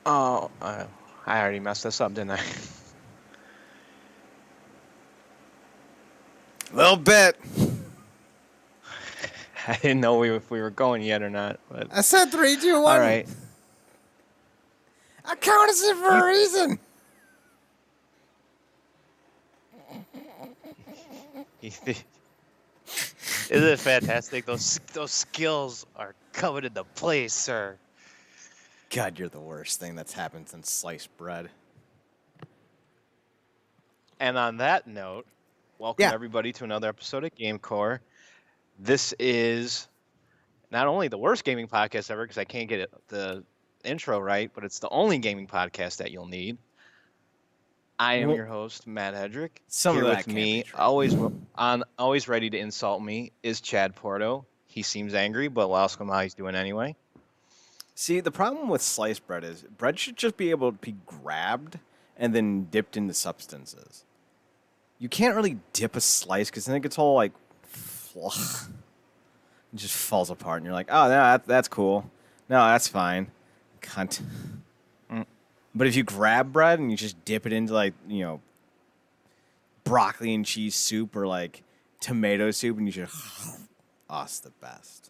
Oh, I already messed this up, didn't I? A little bit. I didn't know if we were going yet or not. But I said three, two, all one. right, I counted it you. for a reason. Isn't it fantastic? Those skills are coming into place, sir. God, you're the worst thing that's happened since sliced bread. And on that note, welcome Yeah. everybody to another episode of GameCorp. This is not only the worst gaming podcast ever because I can't get the intro right, but it's the only gaming podcast that you'll need. I am Well, your host, Matt Hedrick. some of Here that with can't be me, true. always ready to insult me, is Chad Porto. He seems angry, but we'll ask him how he's doing anyway. See, the problem with sliced bread is bread should just be able to be grabbed and then dipped into substances. You can't really dip a slice because then it gets all like, it just falls apart, and you're like, oh, no, that's cool. No, that's fine. Cunt. Mm. But if you grab bread and you just dip it into like, broccoli and cheese soup or like tomato soup, and you just, oh, it's the best.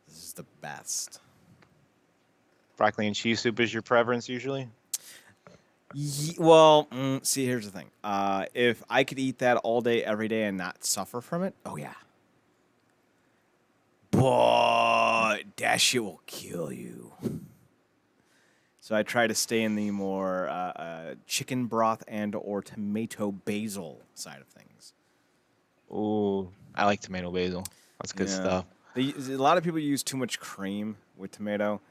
This is the best. Broccoli and cheese soup is your preference usually? Well, see, here's the thing. If I could eat that all day, every day, and not suffer from it, oh yeah. But that shit will kill you. So I try to stay in the more chicken broth and or tomato basil side of things. Ooh, I like tomato basil. That's good stuff. A lot of people use too much cream with tomato,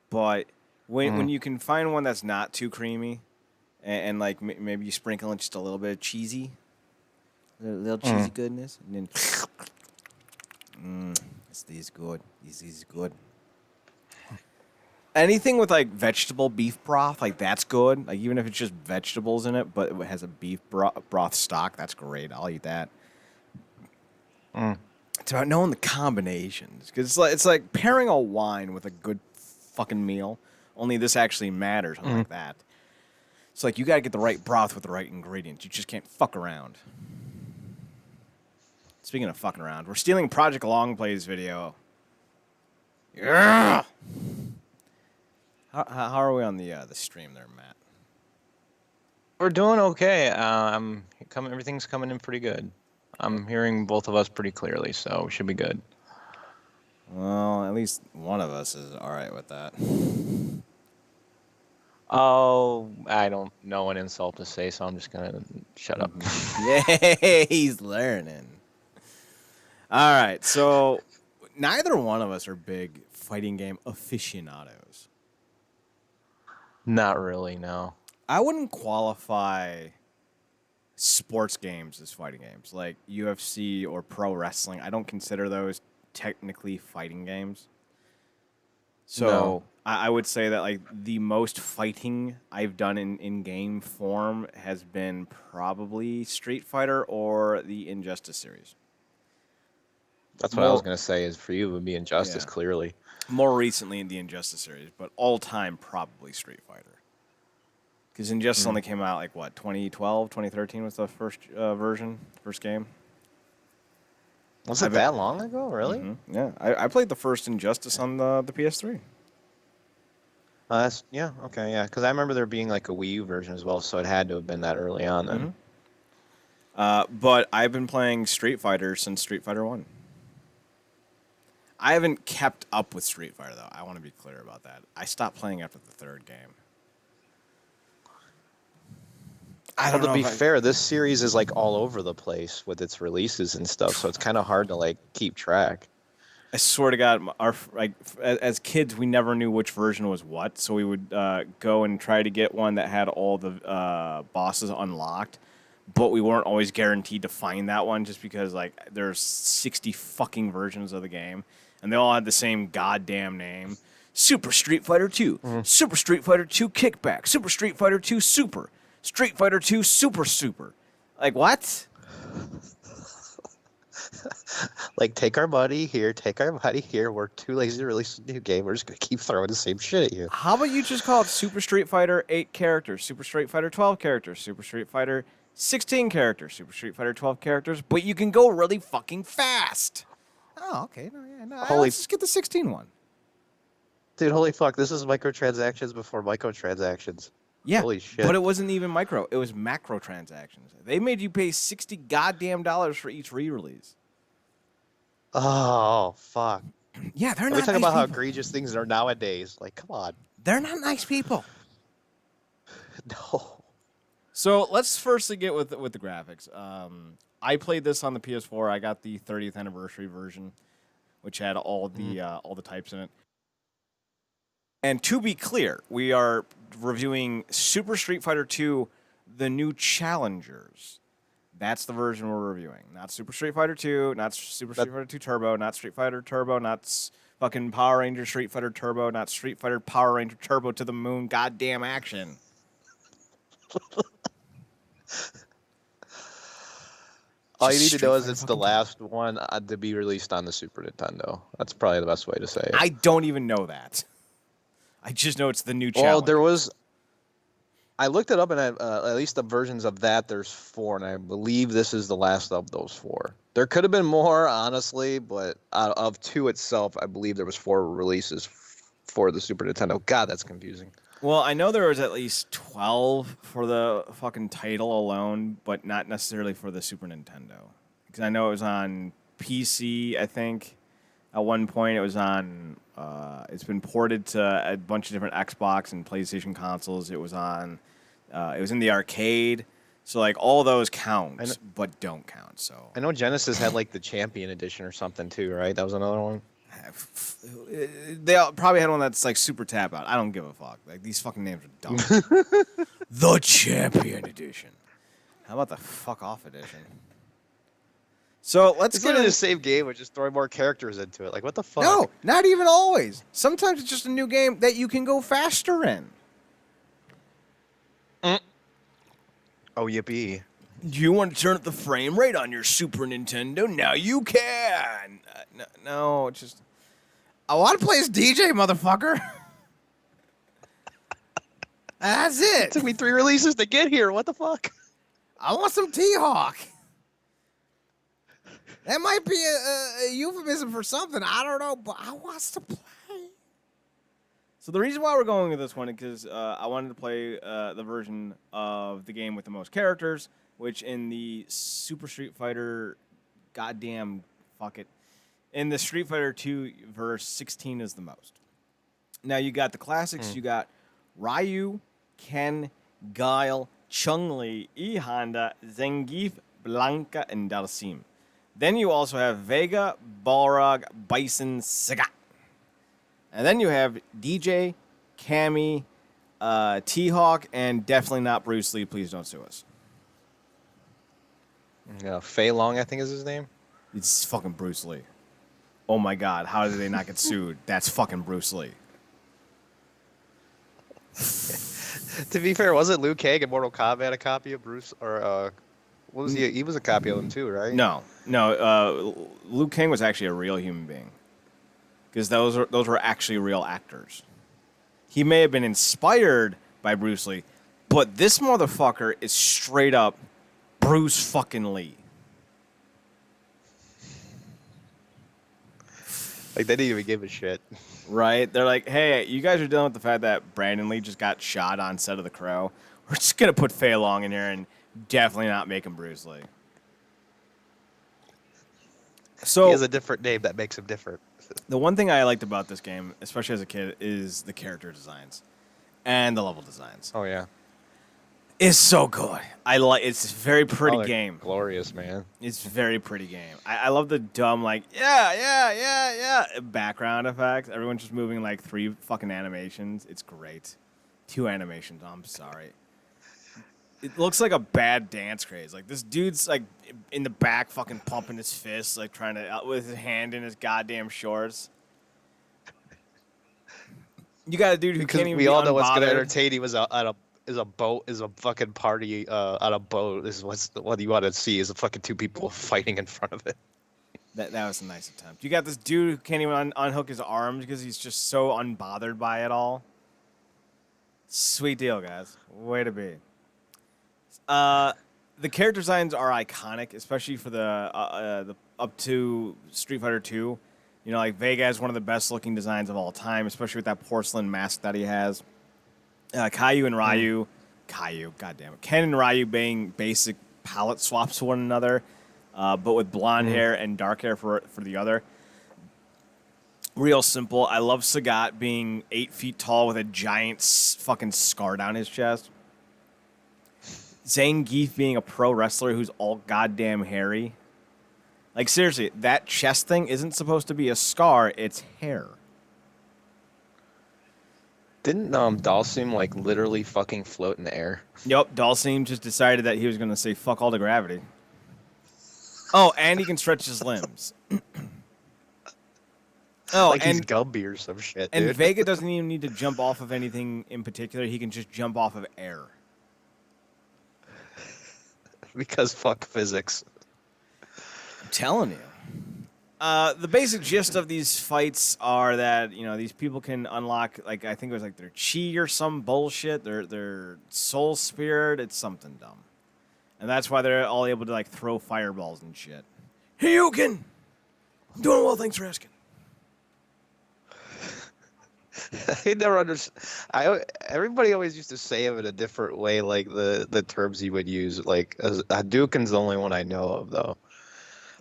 but when you can find one that's not too creamy, and like maybe you sprinkle in just a little bit of cheesy, a little cheesy goodness, and then this good. This is good. Anything with like vegetable beef broth, like that's good. Like even if it's just vegetables in it, but it has a beef broth stock, that's great. I'll eat that. It's about knowing the combinations because it's like pairing a wine with a good fucking meal. Only this actually matters, unlike that. It's like you gotta get the right broth with the right ingredients. You just can't fuck around. Speaking of fucking around, we're stealing Project Longplay's video. Yeah. How are we on the stream there, Matt? We're doing okay. Everything's coming in pretty good. I'm hearing both of us pretty clearly, so we should be good. Well, at least one of us is all right with that. Oh, I don't know an insult to say, so I'm just gonna shut up. Yay, he's learning. All right, so neither one of us are big fighting game aficionados. Not really, no. I wouldn't qualify sports games as fighting games, like UFC or pro wrestling. I don't consider those technically fighting games. So No. I would say that like the most fighting I've done in game form has been probably Street Fighter or the Injustice series. That's what I was gonna say. Is for you it would be Injustice, Yeah. clearly. More recently in the Injustice series, but all time probably Street Fighter. Because Injustice only came out like what, 2012, 2013 was the first version, first game. Was it that long ago? Really? Mm-hmm. Yeah, I played the first Injustice on the PS3. That's okay, yeah. Because I remember there being like a Wii U version as well, so it had to have been that early on then. But I've been playing Street Fighter since Street Fighter 1. I haven't kept up with Street Fighter, though. I want to be clear about that. I stopped playing after the third game. I don't know. To be fair, this series is like all over the place with its releases and stuff, so it's kind of hard to like keep track. I swear to God, as kids, we never knew which version was what, so we would go and try to get one that had all the bosses unlocked, but we weren't always guaranteed to find that one just because like there's 60 fucking versions of the game, and they all had the same goddamn name. Super Street Fighter 2, Super Street Fighter 2 Kickback, Super Street Fighter 2 Super, Street Fighter 2 Super Super. Like, what? Like, take our money here, take our money here. We're too lazy to release a new game. We're just gonna keep throwing the same shit at you. How about you just call it Super Street Fighter 8 characters, Super Street Fighter 12 characters, Super Street Fighter 16 characters, Super Street Fighter 12 characters, but you can go really fucking fast. Oh, okay. Let's just get the 16 one. Dude, holy fuck, this is microtransactions before microtransactions. Yeah, holy shit. but it wasn't even micro. It was macro transactions. They made you pay $60 goddamn for each re-release. Oh, fuck. Yeah, they're Let not me talk nice about how people. egregious things are nowadays. Like, come on. They're not nice people. No. So let's firstly get with the graphics. I played this on the PS4. I got the 30th anniversary version, which had all the types in it. And to be clear, we are reviewing Super Street Fighter 2, the new Challengers. That's the version we're reviewing. Not Super Street Fighter 2, not Super Street Fighter 2 Turbo, not Street Fighter Turbo, not fucking Power Ranger Street Fighter Turbo, not Street Fighter Power Ranger Turbo to the moon, goddamn action. All you need to know is it's the last one to be released on the Super Nintendo. That's probably the best way to say it. I don't even know that. I just know it's the new challenge. Well, there was... I looked it up, and at least the versions of that, there's 4, and I believe this is the last of those 4. There could have been more, honestly, but out of 2 itself, I believe there was 4 releases for the Super Nintendo. God, that's confusing. Well, I know there was at least 12 for the fucking title alone, but not necessarily for the Super Nintendo. Because I know it was on PC, I think. At one point, it was on... it's been ported to a bunch of different Xbox and PlayStation consoles. It was on... it was in the arcade. So, like, all those count, but don't count, so... I know Genesis had, like, the Champion Edition or something, too, right? That was another one? They probably had one that's, like, super tap out. I don't give a fuck. Like, these fucking names are dumb. The Champion Edition. How about the fuck off edition? So let's It's get literally the same game with just throwing more characters into it. Like, what the fuck? No, not even always. Sometimes it's just a new game that you can go faster in. Oh, yippee. Do you want to turn up the frame rate on your Super Nintendo? Now you can. No, it's just... I want to play as DJ, motherfucker. That's it. It took me 3 releases to get here. What the fuck? I want some T-Hawk. That might be a euphemism for something. I don't know, but I want to play. So the reason why we're going with this one is because I wanted to play the version of the game with the most characters, which in the Super Street Fighter, goddamn, fuck it, in the Street Fighter 2 verse, 16 is the most. Now you got the classics. You got Ryu, Ken, Guile, Chun-Li, E-Honda, Zangief, Blanca, and Dalsim. Then you also have Vega, Balrog, Bison, Sagat. And then you have DJ, Cammy, T-Hawk, and definitely not Bruce Lee. Please don't sue us. Yeah, Fei Long, I think is his name. It's fucking Bruce Lee. Oh my god, how did they not get sued? That's fucking Bruce Lee. To be fair, wasn't Liu Kang in Mortal Kombat a copy of Bruce? Or what was he? He was a copy of him too, right? No. Liu Kang was actually a real human being. Because those were actually real actors. He may have been inspired by Bruce Lee, but this motherfucker is straight up Bruce fucking Lee. Like, they didn't even give a shit. Right? They're like, hey, you guys are dealing with the fact that Brandon Lee just got shot on set of The Crow. We're just going to put Fei Long in here and definitely not make him Bruce Lee. So He has a different name that makes him different. The one thing I liked about this game, especially as a kid, is the character designs and the level designs. Oh, yeah. It's so good. It's a very pretty game. Glorious, man. It's a very pretty game. I love the dumb, like, yeah, background effects. Everyone's just moving like 3 fucking animations. It's great. 2 animations, I'm sorry. It looks like a bad dance craze. Like, this dude's, like, in the back fucking pumping his fists, like, trying to, with his hand in his goddamn shorts. You got a dude who can't even be we all know what's going to unbothered. entertain him is a fucking party on a boat. This is what you want to see is a fucking 2 people fighting in front of it. That was a nice attempt. You got this dude who can't even unhook his arms because he's just so unbothered by it all. Sweet deal, guys. Way to be. The character designs are iconic, especially for the up to Street Fighter 2. You know, like Vega has one of the best looking designs of all time, especially with that porcelain mask that he has. Caillou and Ryu, goddammit. Ken and Ryu being basic palette swaps to one another, but with blonde hair and dark hair for the other. Real simple. I love Sagat being 8 feet tall with a giant fucking scar down his chest. Zangief being a pro wrestler who's all goddamn hairy. Like, seriously, that chest thing isn't supposed to be a scar, it's hair. Didn't Dalsim like literally fucking float in the air? Yep, Dalsim just decided that he was going to say fuck all to gravity. Oh, and he can stretch his limbs. Oh, like he's Gumby or some shit, dude. And Vega doesn't even need to jump off of anything in particular. He can just jump off of air. Because fuck physics. I'm telling you. The basic gist of these fights are that, you know, these people can unlock, like, I think it was like their chi or some bullshit, their soul spirit. It's something dumb. And that's why they're all able to, like, throw fireballs and shit. Hyukin! I'm doing well, thanks for asking. I never understood. Everybody always used to say him in a different way, like the terms he would use. Like Hadouken's the only one I know of, though.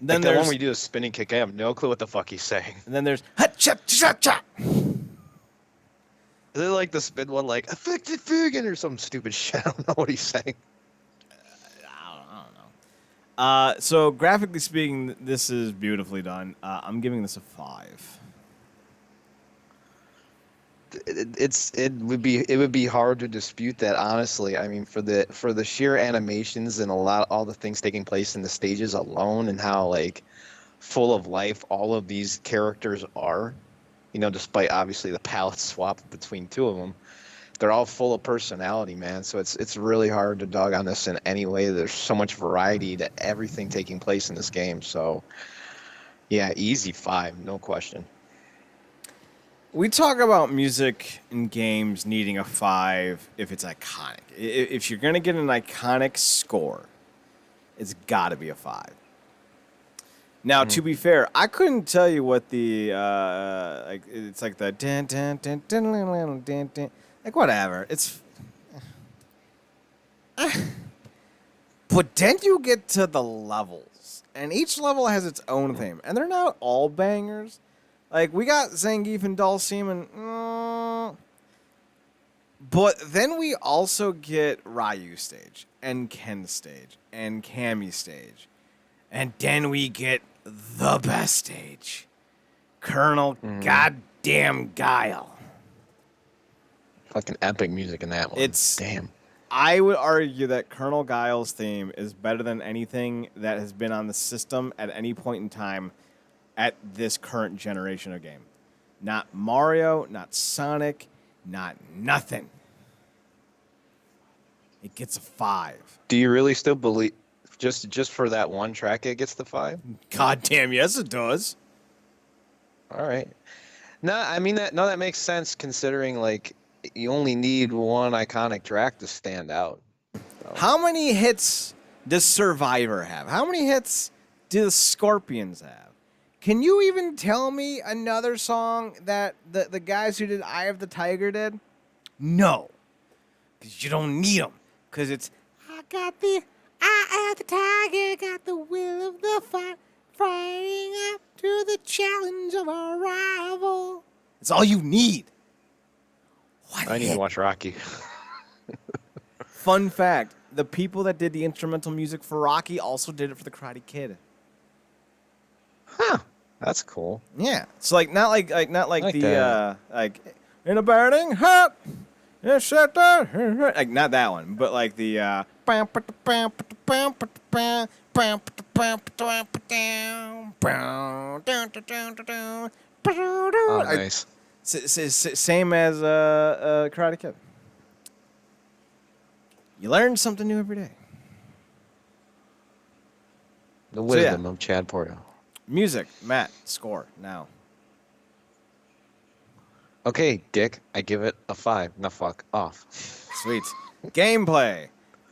Then like there's the one where you do a spinning kick. I have no clue what the fuck he's saying. And then there's ha-cha-cha-cha. Is it like the spin one, like affected vegan or some stupid shit? I don't know what he's saying. I don't know. So graphically speaking, this is beautifully done. I'm giving this a 5. It would be hard to dispute that, honestly. I mean, for the sheer animations and all the things taking place in the stages alone, and how like full of life all of these characters are, you know, despite obviously the palette swap between two of them, they're all full of personality, man. So it's really hard to dog on this in any way. There's so much variety to everything taking place in this game. So yeah, easy 5, no question. We talk about music in games needing a 5 if it's iconic. If you're going to get an iconic score, it's got to be a 5. Now, to be fair, I couldn't tell you what the, like, it's like the, dun, dun, dun, dun, dun, dun, dun, dun, like, whatever. It's, but then you get to the levels, and each level has its own theme, and they're not all bangers. Like, we got Zangief and Dalsim, and but then we also get Ryu stage, and Ken stage, and Cammy stage. And then we get the best stage, Colonel Goddamn Guile. Fucking epic music in that one. Damn. I would argue that Colonel Guile's theme is better than anything that has been on the system at any point in time at this current generation of game. Not Mario, not Sonic, not nothing. It gets a 5. Do you really still believe just for that one track it gets the 5? Goddamn, yes it does. All right. No, I mean that makes sense considering like you only need one iconic track to stand out. So. How many hits does Survivor have? How many hits do the Scorpions have? Can you even tell me another song that the guys who did Eye of the Tiger did? No. Because you don't need them. Because it's, I got the Eye of the Tiger, got the will of the fight, fighting up to the challenge of a rival. That's all you need. I need to watch Rocky. Fun fact, the people that did the instrumental music for Rocky also did it for the Karate Kid. Huh. That's cool. Yeah. It's like not like the that. like in a burning hut. Like not that one, but like the Oh, nice. Same as Karate Kid. You learn something new every day. The wisdom of Chad Porto. Music, Matt, score now. Okay, Dick, I give it a 5. Now fuck off. Sweet. Gameplay.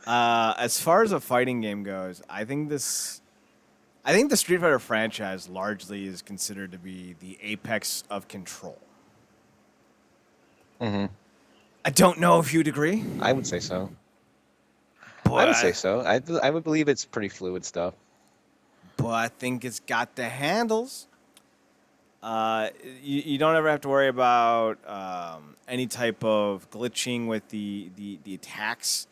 As far as a fighting game goes, I think the Street Fighter franchise largely is considered to be the apex of control. Mm-hmm. I don't know if you'd agree. I would say so. But I would say so. I would believe it's pretty fluid stuff. But I think it's got the handles. You don't ever have to worry about any type of glitching with the attacks.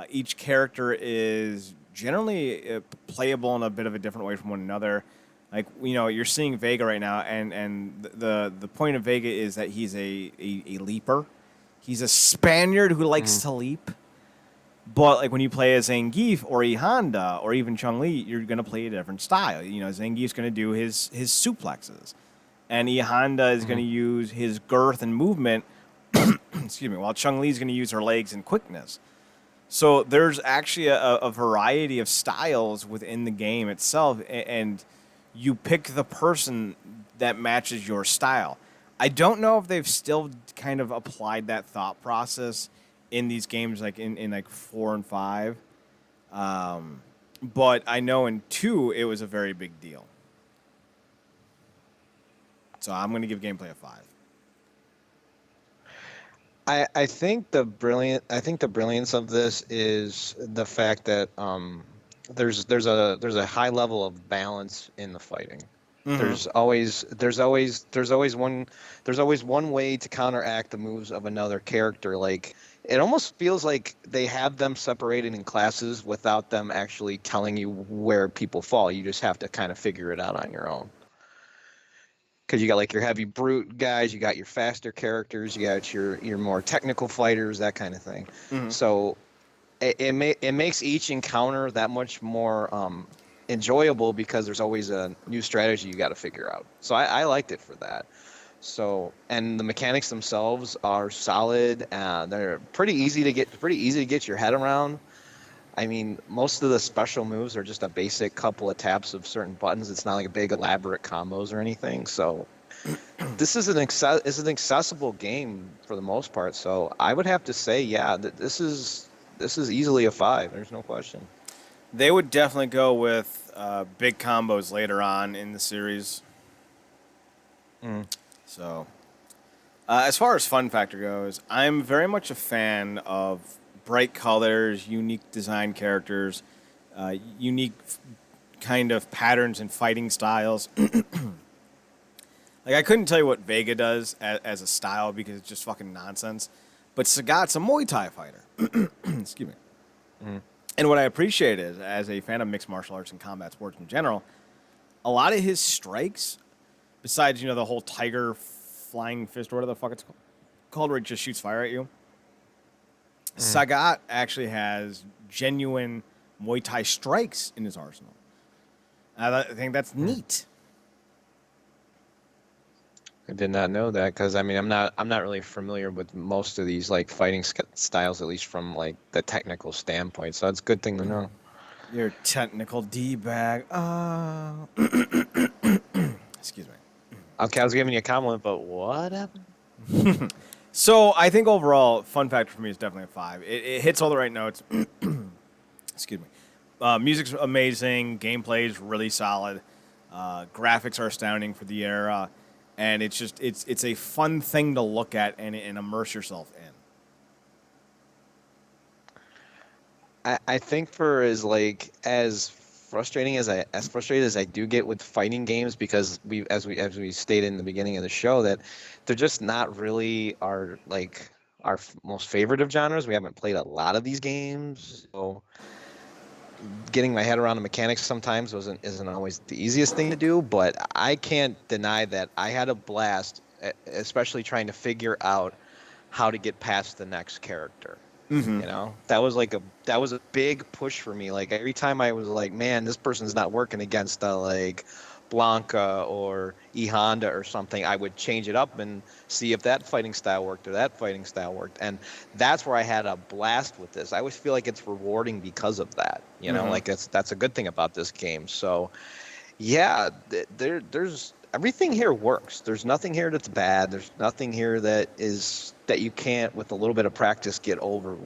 Each character is generally playable in a bit of a different way from one another. Like, you're seeing Vega right now, and the point of Vega is that he's a leaper. He's a Spaniard who likes to leap. But like when you play as Zangief or E Honda or even Chun-Li, you're gonna play a different style. Zangief's gonna do his suplexes, and E Honda is gonna use his girth and movement. Excuse me. While Chun-Li's gonna use her legs and quickness. So there's actually a variety of styles within the game itself, and you pick the person that matches your style. I don't know if they've still kind of applied that thought process in these games, like in like 4 and 5. But I know in 2, it was a very big deal. So I'm going to give gameplay a 5. I think the brilliance of this is the fact that there's a high level of balance in the fighting. Mm-hmm. There's always one way to counteract the moves of another character. Like, it almost feels like they have them separated in classes without them actually telling you where people fall. You just have to kind of figure it out on your own. Because you got like your heavy brute guys, you got your faster characters, you got your more technical fighters, that kind of thing. Mm-hmm. So it makes each encounter that much more enjoyable because there's always a new strategy you got to figure out. So I liked it for that. So, and the mechanics themselves are solid. They're pretty easy to get your head around. I mean, most of the special moves are just a basic couple of taps of certain buttons. It's not like a big elaborate combos or anything. So this is an accessible game for the most part. So I would have to say, yeah, this is easily a 5. There's no question. They would definitely go with big combos later on in the series. So, as far as fun factor goes, I'm very much a fan of bright colors, unique design characters, unique kind of patterns and fighting styles. Like, I couldn't tell you what Vega does as a style because it's just fucking nonsense. But Sagat's a Muay Thai fighter. Excuse me. And what I appreciate is, as a fan of mixed martial arts and combat sports in general, a lot of his strikes, besides, the whole tiger flying fist or whatever the fuck it's called, where it just shoots fire at you, Sagat actually has genuine Muay Thai strikes in his arsenal. I think that's neat. I did not know that because I'm not really familiar with most of these like fighting styles, at least from like the technical standpoint. So it's a good thing to know. You're technical D-bag. Excuse me. Okay, I was giving you a compliment, but what happened? So I think overall, fun factor for me is definitely a 5. It hits all the right notes. Excuse me. Music's amazing. Gameplay's really solid. Graphics are astounding for the era. And it's just it's a fun thing to look at and immerse yourself in. I think for as frustrated as I do get with fighting games, because as we stated in the beginning of the show, that they're just not really our most favorite of genres. We haven't played a lot of these games, so getting my head around the mechanics sometimes isn't always the easiest thing to do. But I can't deny that I had a blast, especially trying to figure out how to get past the next character. Mm-hmm. That was a big push for me. Like, every time I was like, man, this person's not working against like Blanca or E Honda or something, I would change it up and see if that fighting style worked or that fighting style worked. And that's where I had a blast with this. I always feel like it's rewarding because of that. Like that's a good thing about this game. So Yeah, there's everything here works. There's nothing here that's bad. There's nothing here that you can't, with a little bit of practice, get over.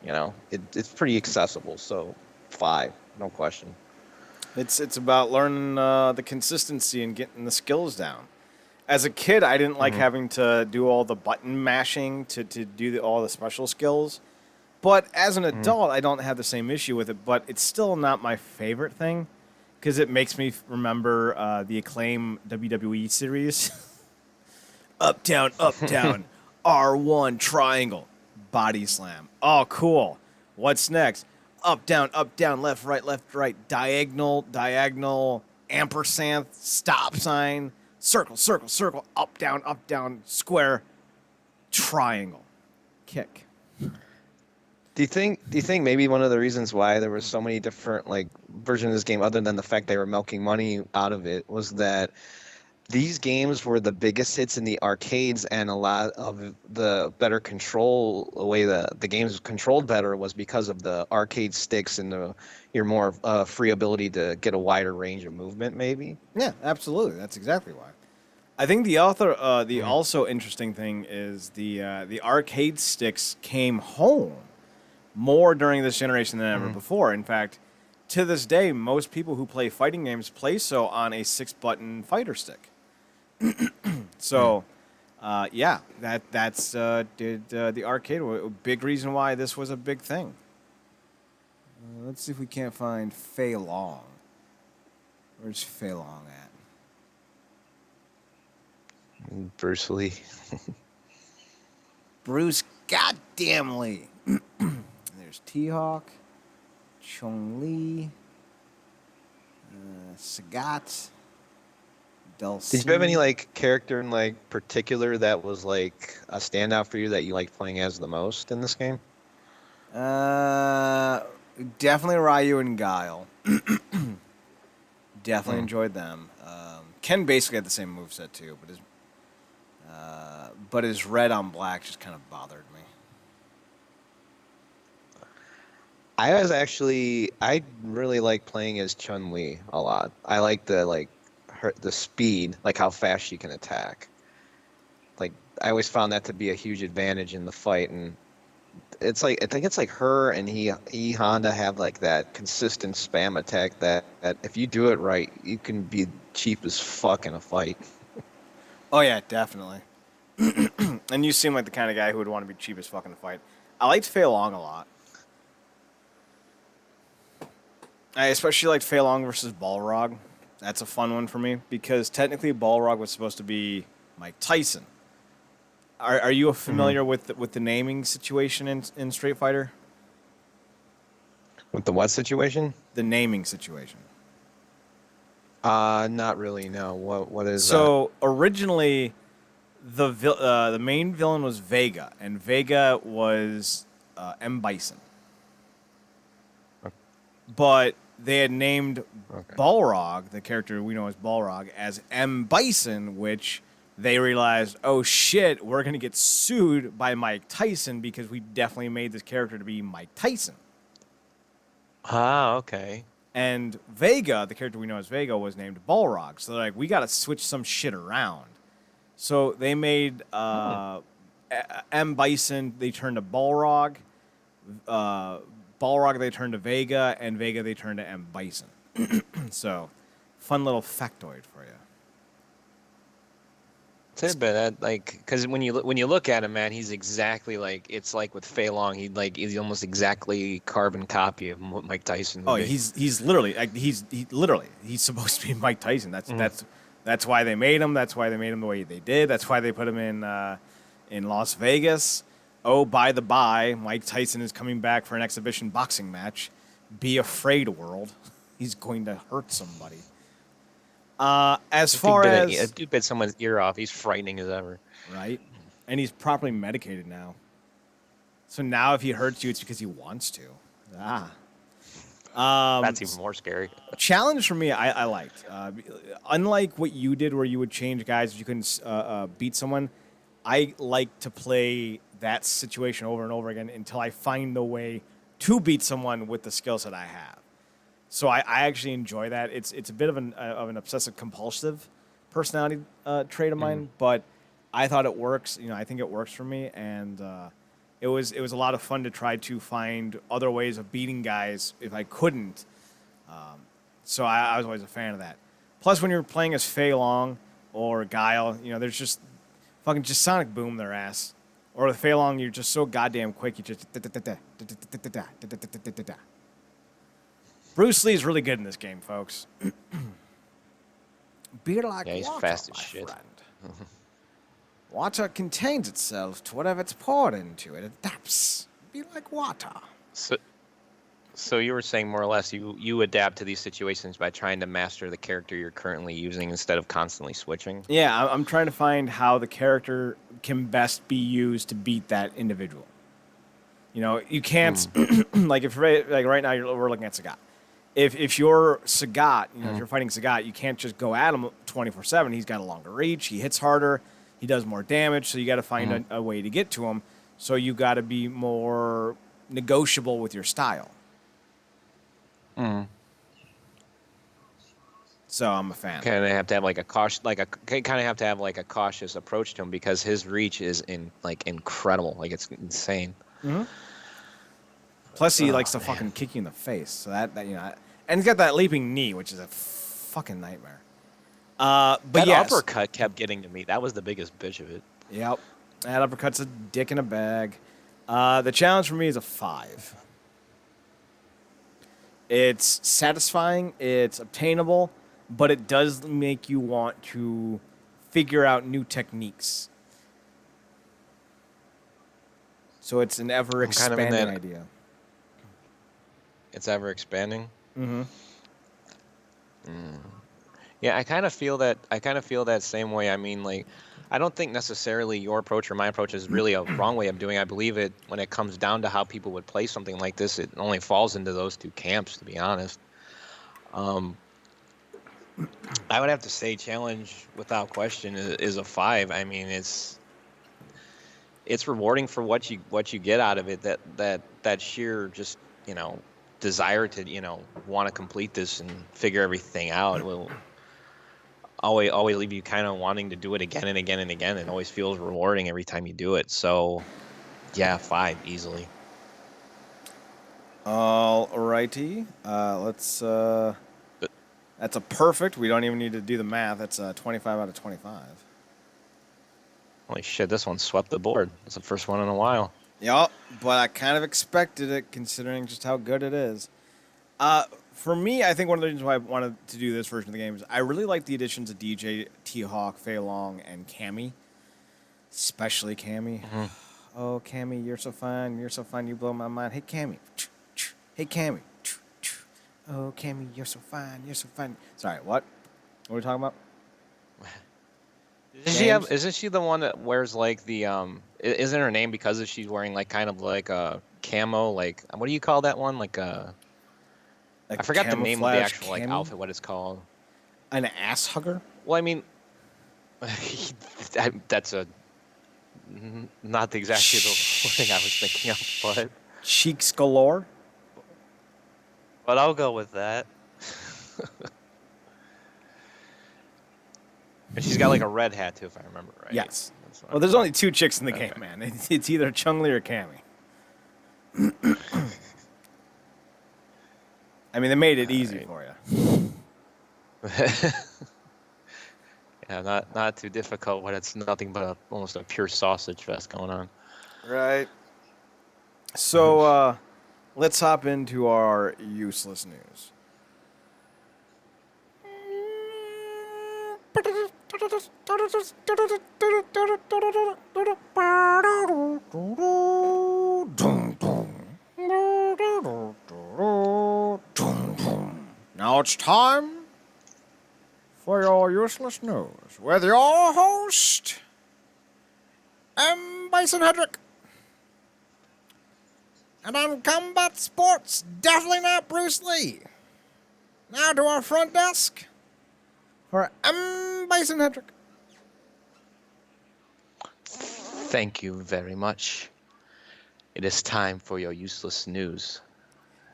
You know, it's pretty accessible. So 5, no question. It's about learning the consistency and getting the skills down. As a kid, I didn't like having to do all the button mashing to do all the special skills. But as an adult, I don't have the same issue with it. But it's still not my favorite thing because it makes me remember the Acclaim WWE series. Up, down, R1 triangle, body slam. Oh, cool. What's next? Up, down, left, right, diagonal, ampersand, stop sign, circle, up, down, square, triangle, kick. Do you think maybe one of the reasons why there were so many different like versions of this game, other than the fact they were milking money out of it, was that these games were the biggest hits in the arcades, and a lot of the better control, the way the games controlled better, was because of the arcade sticks and your more free ability to get a wider range of movement, maybe? Yeah, absolutely. That's exactly why. I think the also interesting thing is the arcade sticks came home more during this generation than ever before. In fact, to this day, most people who play fighting games play so on a 6-button fighter stick. So, yeah, that's the arcade. A big reason why this was a big thing. Let's see if we can't find Fei Long. Where's Fei Long at? Bruce Lee. Bruce goddamn Lee. There's T-Hawk, Chong Li, Sagat. Did you have any like character in like particular that was like a standout for you that you liked playing as the most in this game? Definitely Ryu and Guile. Definitely enjoyed them. Ken basically had the same moveset too, but his red on black just kind of bothered me. I really like playing as Chun-Li a lot. I like the speed, like how fast she can attack. Like I always found that to be a huge advantage in the fight, and it's like I think it's like her and he Honda have like that consistent spam attack that if you do it right, you can be cheap as fuck in a fight. Oh yeah, definitely. And you seem like the kind of guy who would want to be cheap as fuck in a fight. I liked Fei Long a lot. I especially liked Fei Long versus Balrog. That's a fun one for me because technically Balrog was supposed to be Mike Tyson. Are you familiar with the naming situation in Street Fighter? With the what situation? The naming situation. Not really. No. What is that? So originally, the main villain was Vega, and Vega was M. Bison. But they had named Balrog, the character we know as Balrog, as M. Bison, which they realized, oh shit, we're going to get sued by Mike Tyson because we definitely made this character to be Mike Tyson. Ah, okay. And Vega, the character we know as Vega, was named Balrog. So they're like, we got to switch some shit around. So they made M. Bison, they turned to Balrog. Balrog, they turned to Vega, and Vega, they turned to M. Bison. So, fun little factoid for you. It's a bit because when you look at him, man, he's exactly like it's like with Fei Long. He's almost exactly carbon copy of what Mike Tyson would be. He's literally he's supposed to be Mike Tyson. That's why they made him. That's why they made him the way they did. That's why they put him in Las Vegas. Oh, by the by, Mike Tyson is coming back for an exhibition boxing match. Be afraid, world. He's going to hurt somebody. As far as... A dude bit someone's ear off. He's frightening as ever. Right? And he's properly medicated now. So now if he hurts you, it's because he wants to. That's even more scary. Challenge for me, I liked. Unlike what you did where you would change guys if you couldn't beat someone, I like to play that situation over and over again until I find the way to beat someone with the skill set I have. So I actually enjoy that. It's a bit of an obsessive compulsive personality trait of mine, but I thought it works. I think it works for me, and it was a lot of fun to try to find other ways of beating guys if I couldn't. So I was always a fan of that. Plus, when you're playing as Fei Long or Guile, there's just fucking just Sonic Boom their ass. Or with Fei Long, you're just so goddamn quick. You just Bruce Lee is really good in this game, folks. Be like Yeah, he's water, fast as my shit. friend. Water contains itself to whatever it's poured into. It adapts. Be like water. So you were saying more or less you adapt to these situations by trying to master the character you're currently using instead of constantly switching? Yeah, I'm trying to find how the character can best be used to beat that individual. You can't like right now we're looking at Sagat. If you're Sagat, if you're fighting Sagat, you can't just go at him 24/7. He's got a longer reach. He hits harder. He does more damage. So you got to find a way to get to him. So you got to be more negotiable with your style. So I'm a fan. Kind of have to have like a cautious, cautious approach to him because his reach is incredible. Like it's insane. Plus, he likes to fucking kick you in the face. So that and he's got that leaping knee, which is a fucking nightmare. But that yes. uppercut kept getting to me. That was the biggest bitch of it. Yep, that uppercut's a dick in a bag. The challenge for me is a 5. It's satisfying, it's obtainable, but it does make you want to figure out new techniques. So it's an ever-expanding idea. It's ever expanding. Yeah, I kind of feel that same way. I mean, like, I don't think necessarily your approach or my approach is really a wrong way of doing it. I believe it when it comes down to how people would play something like this. It only falls into those two camps, to be honest. I would have to say challenge without question is a 5. I mean, it's rewarding for what you get out of it. That sheer just desire to want to complete this and figure everything out will always leave you kind of wanting to do it again and again and again. It always feels rewarding every time you do it. So, yeah, 5 easily. Alrighty. Let's. That's a perfect. We don't even need to do the math. That's 25 out of 25. Holy shit! This one swept the board. It's the first one in a while. Yep, but I kind of expected it considering just how good it is. For me, I think one of the reasons why I wanted to do this version of the game is I really like the additions of DJ, T-Hawk, Fei Long, and Cammy. Especially Cammy. Oh, Cammy, you're so fine. You're so fine. You blow my mind. Hey, Cammy. Hey, Cammy. Oh, Cammy, you're so fine. You're so fine. Sorry, what? What are we talking about? Isn't she the one that wears like the Isn't her name because she's wearing like kind of like a camo, like what do you call that one? Like a I forgot the name of the actual like outfit. What it's called? An ass hugger. Well, I mean, that's not exactly the thing I was thinking of, but cheeks galore. But I'll go with that. And she's got like a red hat too, if I remember right. Yes. Well, there's only 2 chicks in the game, man. It's either Chun-Li or Cammy. I mean, they made it easy for you. Yeah, not too difficult when it's nothing but almost a pure sausage fest going on. Right. So, let's hop into our useless news. Now it's time for your useless news with your host, M. Bison Hedrick. And on combat sports, definitely not Bruce Lee. Now to our front desk for M. Bison Hedrick. Thank you very much. It is time for your useless news.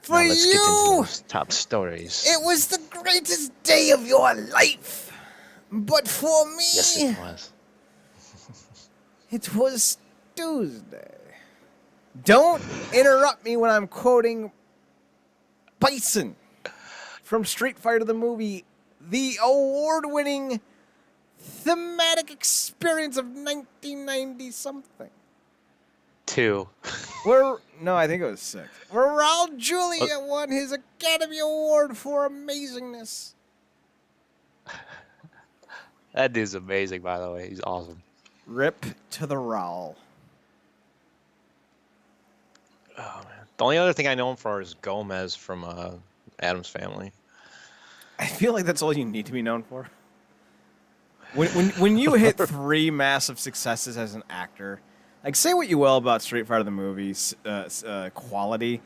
For Now let's get into you, those top stories. it was the greatest day of your life. But for me, Yes, it was. it was Tuesday. Don't interrupt me when I'm quoting Bison from Street Fighter the movie, the award-winning thematic experience of 1990-something. 2. No, I think it was 6. Where Raul Julia won his Academy Award for amazingness. That dude's amazing, by the way. He's awesome. Rip to the Raul. Oh man. The only other thing I know him for is Gomez from Addams Family. I feel like that's all you need to be known for. When you hit 3 massive successes as an actor, like, say what you will about Street Fighter the movie's quality,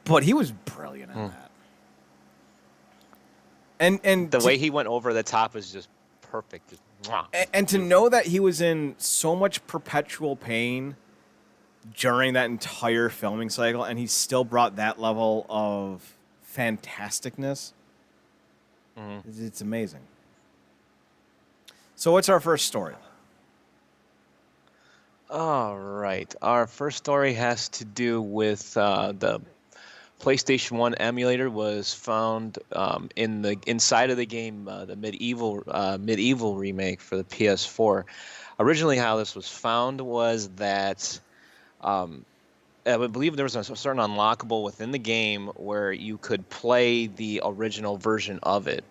but he was brilliant in that. And the way he went over the top is just perfect. Just, and to know that he was in so much perpetual pain during that entire filming cycle, and he still brought that level of fantasticness, it's amazing. So what's our first story? All right. Our first story has to do with the PlayStation 1 emulator was found in the inside of the game, the medieval remake for the PS4. Originally, how this was found was that I believe there was a certain unlockable within the game where you could play the original version of it,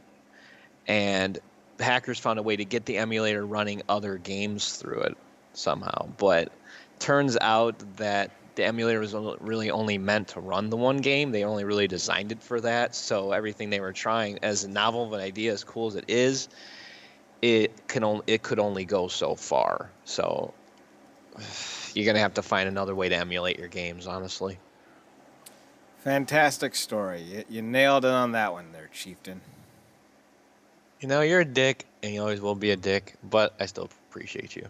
and hackers found a way to get the emulator running other games through it somehow. But turns out that the emulator was really only meant to run the one game. They only really designed it for that. So everything they were trying, as novel of an idea, as cool as it is, it could only go so far. So you're gonna have to find another way to emulate your games, honestly. Fantastic story. You nailed it on that one there, Chieftain. You know, you're a dick, and you always will be a dick, but I still appreciate you.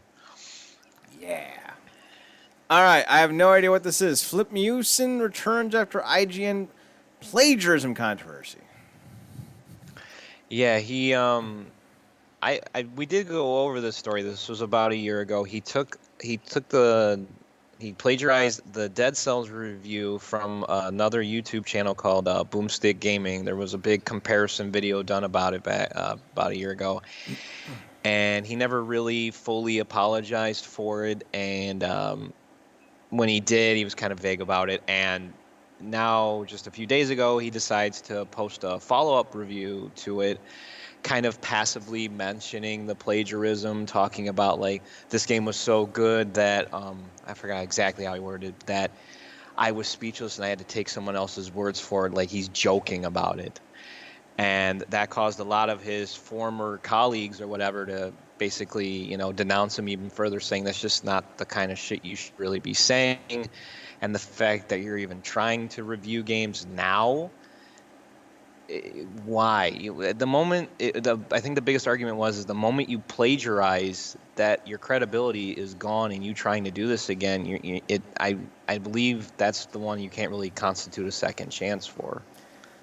Yeah. All right, I have no idea what this is. Flip Mewson returns after IGN plagiarism controversy. Yeah, we did go over this story. This was about a year ago. He plagiarized the Dead Cells review from another YouTube channel called Boomstick Gaming. There was a big comparison video done about it about a year ago, and he never really fully apologized for it. And when he did, he was kind of vague about it. And now, just a few days ago, he decides to post a follow-up review to it, kind of passively mentioning the plagiarism, talking about, like, this game was so good that I forgot exactly how he worded that I was speechless and I had to take someone else's words for it, like he's joking about it. And that caused a lot of his former colleagues or whatever to basically, you know, denounce him even further, saying that's just not the kind of shit you should really be saying. And the fact that you're even trying to review games now, why? At the moment, I think the biggest argument is the moment you plagiarize, that your credibility is gone, and you trying to do this again, I believe that's the one you can't really constitute a second chance for.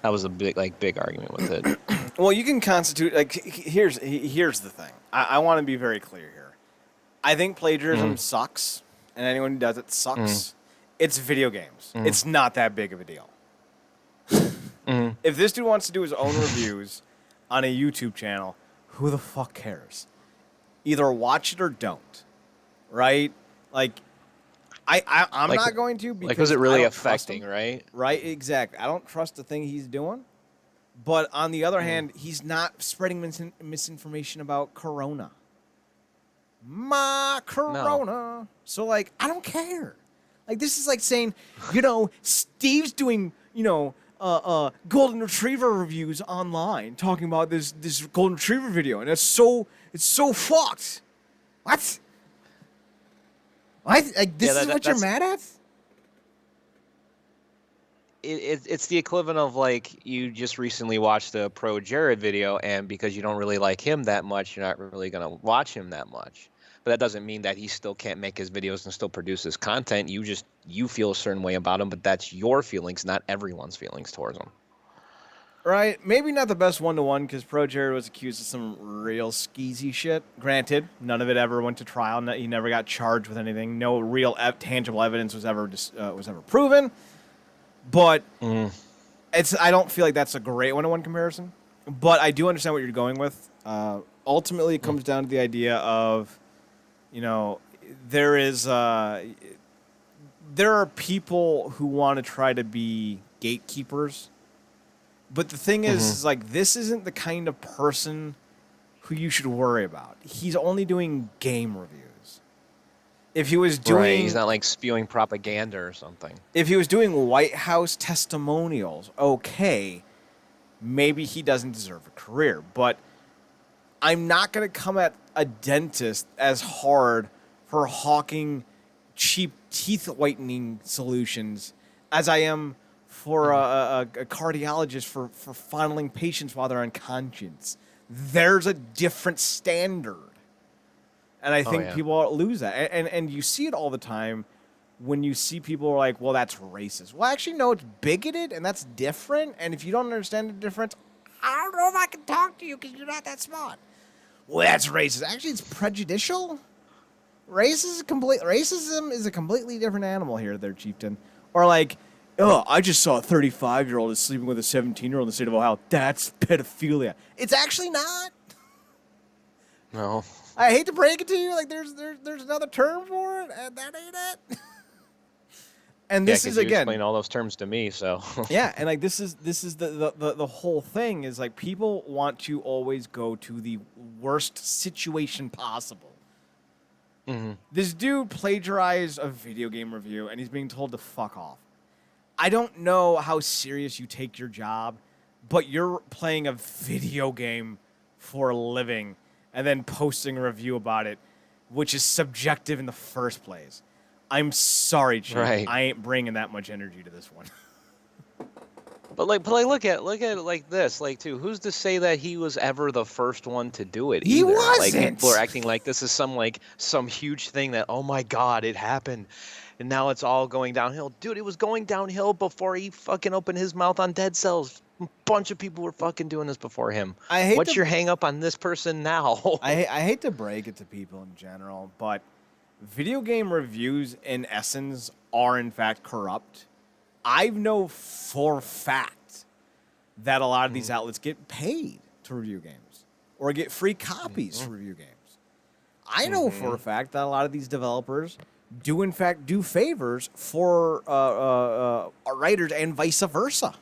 That was a big argument with it. Well, you can constitute, like, here's the thing. I want to be very clear here. I think plagiarism sucks, and anyone who does it sucks. It's video games. It's not that big of a deal. If this dude wants to do his own reviews on a YouTube channel, who the fuck cares? Either watch it or don't, right? Like, I'm not going to, because was it really I don't trust affecting, him. right? Right, exactly. I don't trust the thing he's doing. But on the other hand, he's not spreading misinformation about Corona. Corona. No. So, like, I don't care. Like, this is like saying, you know, Steve's doing, you know, golden retriever reviews online, talking about this golden retriever video, and it's so fucked. What? Like, this is what you're mad at? it's the equivalent of like you just recently watched the Pro Jared video, and because you don't really like him that much, you're not really gonna watch him that much. But that doesn't mean that he still can't make his videos and still produce his content. You feel a certain way about him, but that's your feelings, not everyone's feelings towards him. Right, maybe not the best one-to-one because Pro Jared was accused of some real skeezy shit. Granted, none of it ever went to trial. He never got charged with anything. No real tangible evidence was ever proven. But I don't feel like that's a great one-to-one comparison. But I do understand what you're going with. Ultimately, it comes down to the idea of, there are people who want to try to be gatekeepers. But the thing is like, this isn't the kind of person who you should worry about. He's only doing game reviews. If he was doing... Right, he's not like spewing propaganda or something. If he was doing White House testimonials, okay, maybe he doesn't deserve a career. But I'm not going to come at a dentist as hard for hawking cheap teeth whitening solutions as I am for a cardiologist for funneling patients while they're unconscious. There's a different standard. And I think people lose that. And you see it all the time when you see people are like, well, that's racist. Well, actually, no, it's bigoted, and that's different. And if you don't understand the difference, I don't know if I can talk to you because you're not that smart. Well, that's racist. Actually, it's prejudicial. Racism is a completely different animal here, there, Chieftain. Or like, oh, I just saw a 35-year-old is sleeping with a 17-year-old in the state of Ohio. That's pedophilia. It's actually not. No. I hate to break it to you. Like, there's another term for it, and that ain't it. And this is, again, explain all those terms to me, so. Yeah, and like this is the whole thing is like people want to always go to the worst situation possible. Mm-hmm. This dude plagiarized a video game review, and he's being told to fuck off. I don't know how serious you take your job, but you're playing a video game for a living and then posting a review about it, which is subjective in the first place. I'm sorry, Chief. Right. I ain't bringing that much energy to this one. But look at it like this, like too. Who's to say that he was ever the first one to do it? He either? wasn't. Like people are acting like this is some huge thing that, oh my God, it happened, and now it's all going downhill. Dude, it was going downhill before he fucking opened his mouth on Dead Cells. A bunch of people were fucking doing this before him. What's your hang up on this person now? I hate to break it to people in general, but video game reviews in essence are in fact corrupt. I know for a fact that a lot of these outlets get paid to review games or get free copies to review games. I know for a fact that a lot of these developers do in fact do favors for writers and vice versa.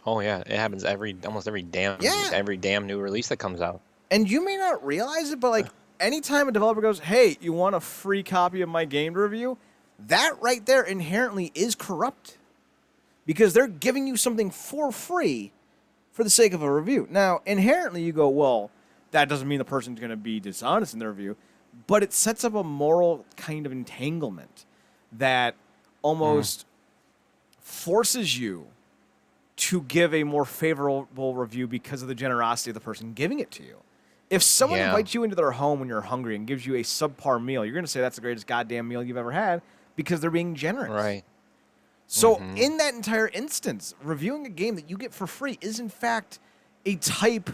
Oh yeah, it happens almost every damn new release that comes out. And you may not realize it, but like anytime a developer goes, "Hey, you want a free copy of my game to review?" That right there inherently is corrupt because they're giving you something for free for the sake of a review. Now, inherently, you go, well, that doesn't mean the person's going to be dishonest in their review, but it sets up a moral kind of entanglement that almost forces you to give a more favorable review because of the generosity of the person giving it to you. If someone invites you into their home when you're hungry and gives you a subpar meal, you're going to say that's the greatest goddamn meal you've ever had because they're being generous. Right. So in that entire instance, reviewing a game that you get for free is in fact a type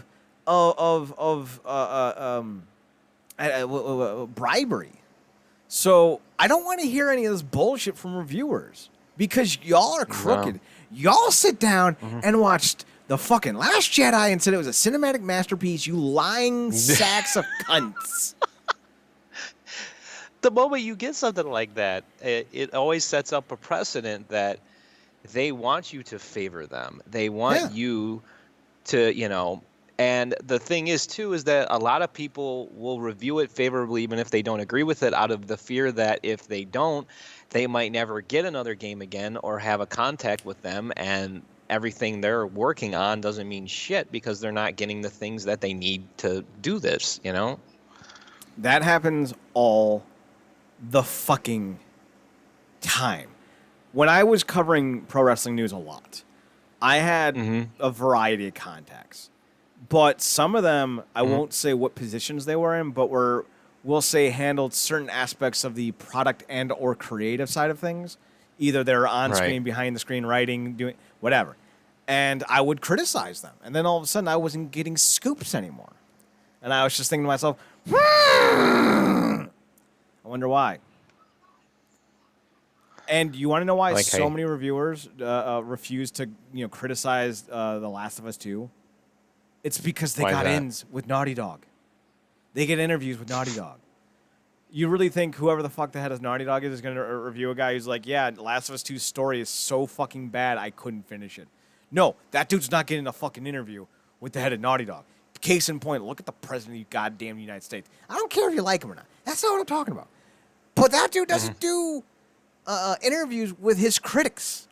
of bribery. So I don't want to hear any of this bullshit from reviewers because y'all are crooked. No. Y'all sit down and watched the fucking Last Jedi and said it was a cinematic masterpiece, you lying sacks of cunts. The moment you get something like that, it always sets up a precedent that they want you to favor them. They want you to, and the thing is, too, is that a lot of people will review it favorably even if they don't agree with it out of the fear that if they don't, they might never get another game again or have a contact with them, and everything they're working on doesn't mean shit because they're not getting the things that they need to do this, That happens all the fucking time. when I was covering pro wrestling news a lot, I had a variety of contacts. But some of them, I won't say what positions they were in, but we'll say handled certain aspects of the product and or creative side of things. Either they're on screen, behind the screen, writing, doing whatever. And I would criticize them. And then all of a sudden, I wasn't getting scoops anymore. And I was just thinking to myself, I wonder why. And you want to know why so many reviewers refuse to criticize The Last of Us 2? It's because they got ins with Naughty Dog. They get interviews with Naughty Dog. You really think whoever the fuck the head of Naughty Dog is going to review a guy who's like, yeah, Last of Us 2's story is so fucking bad, I couldn't finish it. No, that dude's not getting a fucking interview with the head of Naughty Dog. Case in point, look at the president of the goddamn United States. I don't care if you like him or not. That's not what I'm talking about. But that dude doesn't do interviews with his critics.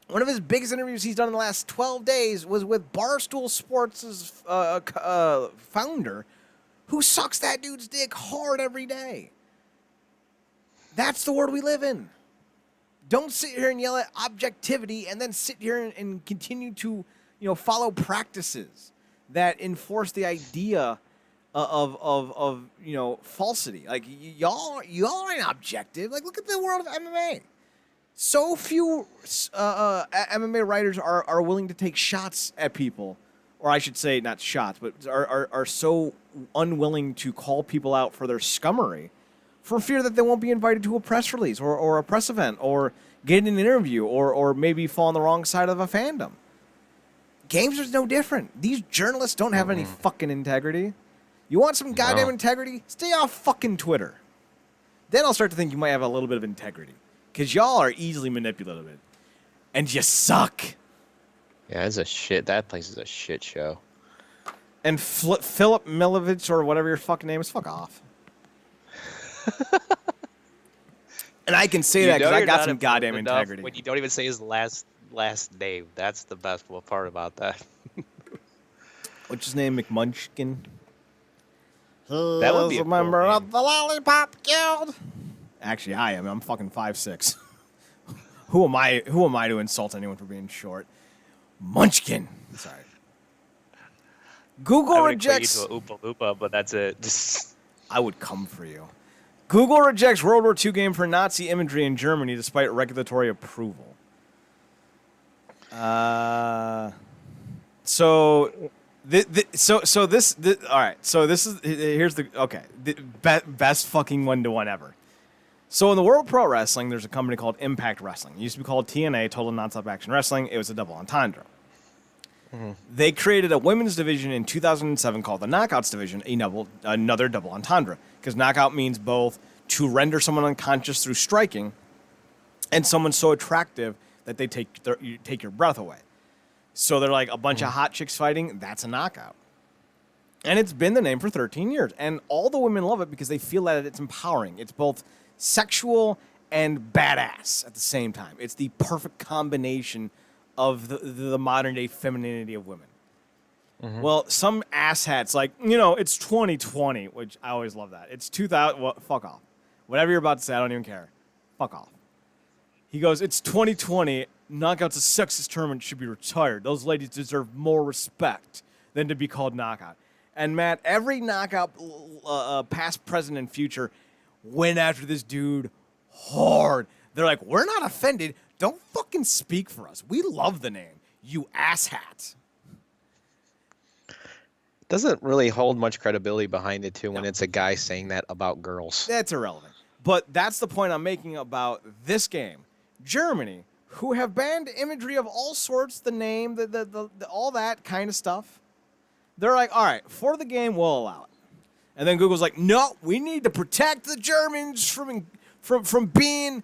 One of his biggest interviews he's done in the last 12 days was with Barstool Sports' founder, who sucks that dude's dick hard every day. That's the world we live in. Don't sit here and yell at objectivity and then sit here and continue to, follow practices that enforce the idea of falsity. Like y'all ain't objective. Like look at the world of MMA. So few MMA writers are willing to take shots at people, or I should say not shots, but are so unwilling to call people out for their scummery for fear that they won't be invited to a press release or a press event or get an interview or maybe fall on the wrong side of a fandom. Games is no different. These journalists don't have any fucking integrity. You want some goddamn integrity? Stay off fucking Twitter. Then I'll start to think you might have a little bit of integrity. Because y'all are easily manipulative. And you suck. Yeah, it's a shit. That place is a shit show. And Philip Milovich or whatever your fucking name is, fuck off. And I can say that because I got some goddamn integrity. When you don't even say his last name, that's the best part about that. What's his name? McMunchkin? That would be a member cool of the Lollipop Guild. Actually, I am. I'm fucking 5'6". Who am I to insult anyone for being short? Munchkin. Sorry. Google rejects. I would equate you to a Oompa Loompa, but that's it. I would come for you. Google rejects World War II game for Nazi imagery in Germany despite regulatory approval. All right. So this is here's the best fucking 1-to-1 ever. So in the world of pro wrestling, there's a company called Impact Wrestling. It used to be called TNA, Total Nonstop Action Wrestling. It was a double entendre. They created a women's division in 2007 called the Knockouts division, another double entendre, because knockout means both to render someone unconscious through striking, and someone so attractive that they take your breath away. So they're like a bunch of hot chicks fighting. That's a knockout. And it's been the name for 13 years. And all the women love it because they feel that it's empowering. It's both sexual and badass at the same time. It's the perfect combination of the modern day femininity of women. Well, some asshat's like, it's 2020, which I always love that. It's 2000. Well, fuck off. Whatever you're about to say, I don't even care. Fuck off. He goes, it's 2020. Knockout's a sexist term and should be retired. Those ladies deserve more respect than to be called knockout. And Matt, every knockout, past, present, and future, went after this dude hard. They're like, we're not offended. Don't fucking speak for us. We love the name. You asshat. Doesn't really hold much credibility behind it, too, when it's a guy saying that about girls. That's irrelevant. But that's the point I'm making about this game. Germany, who have banned imagery of all sorts, the name, the all that kind of stuff. They're like, all right, for the game, we'll allow it. And then Google's like, no, we need to protect the Germans from being,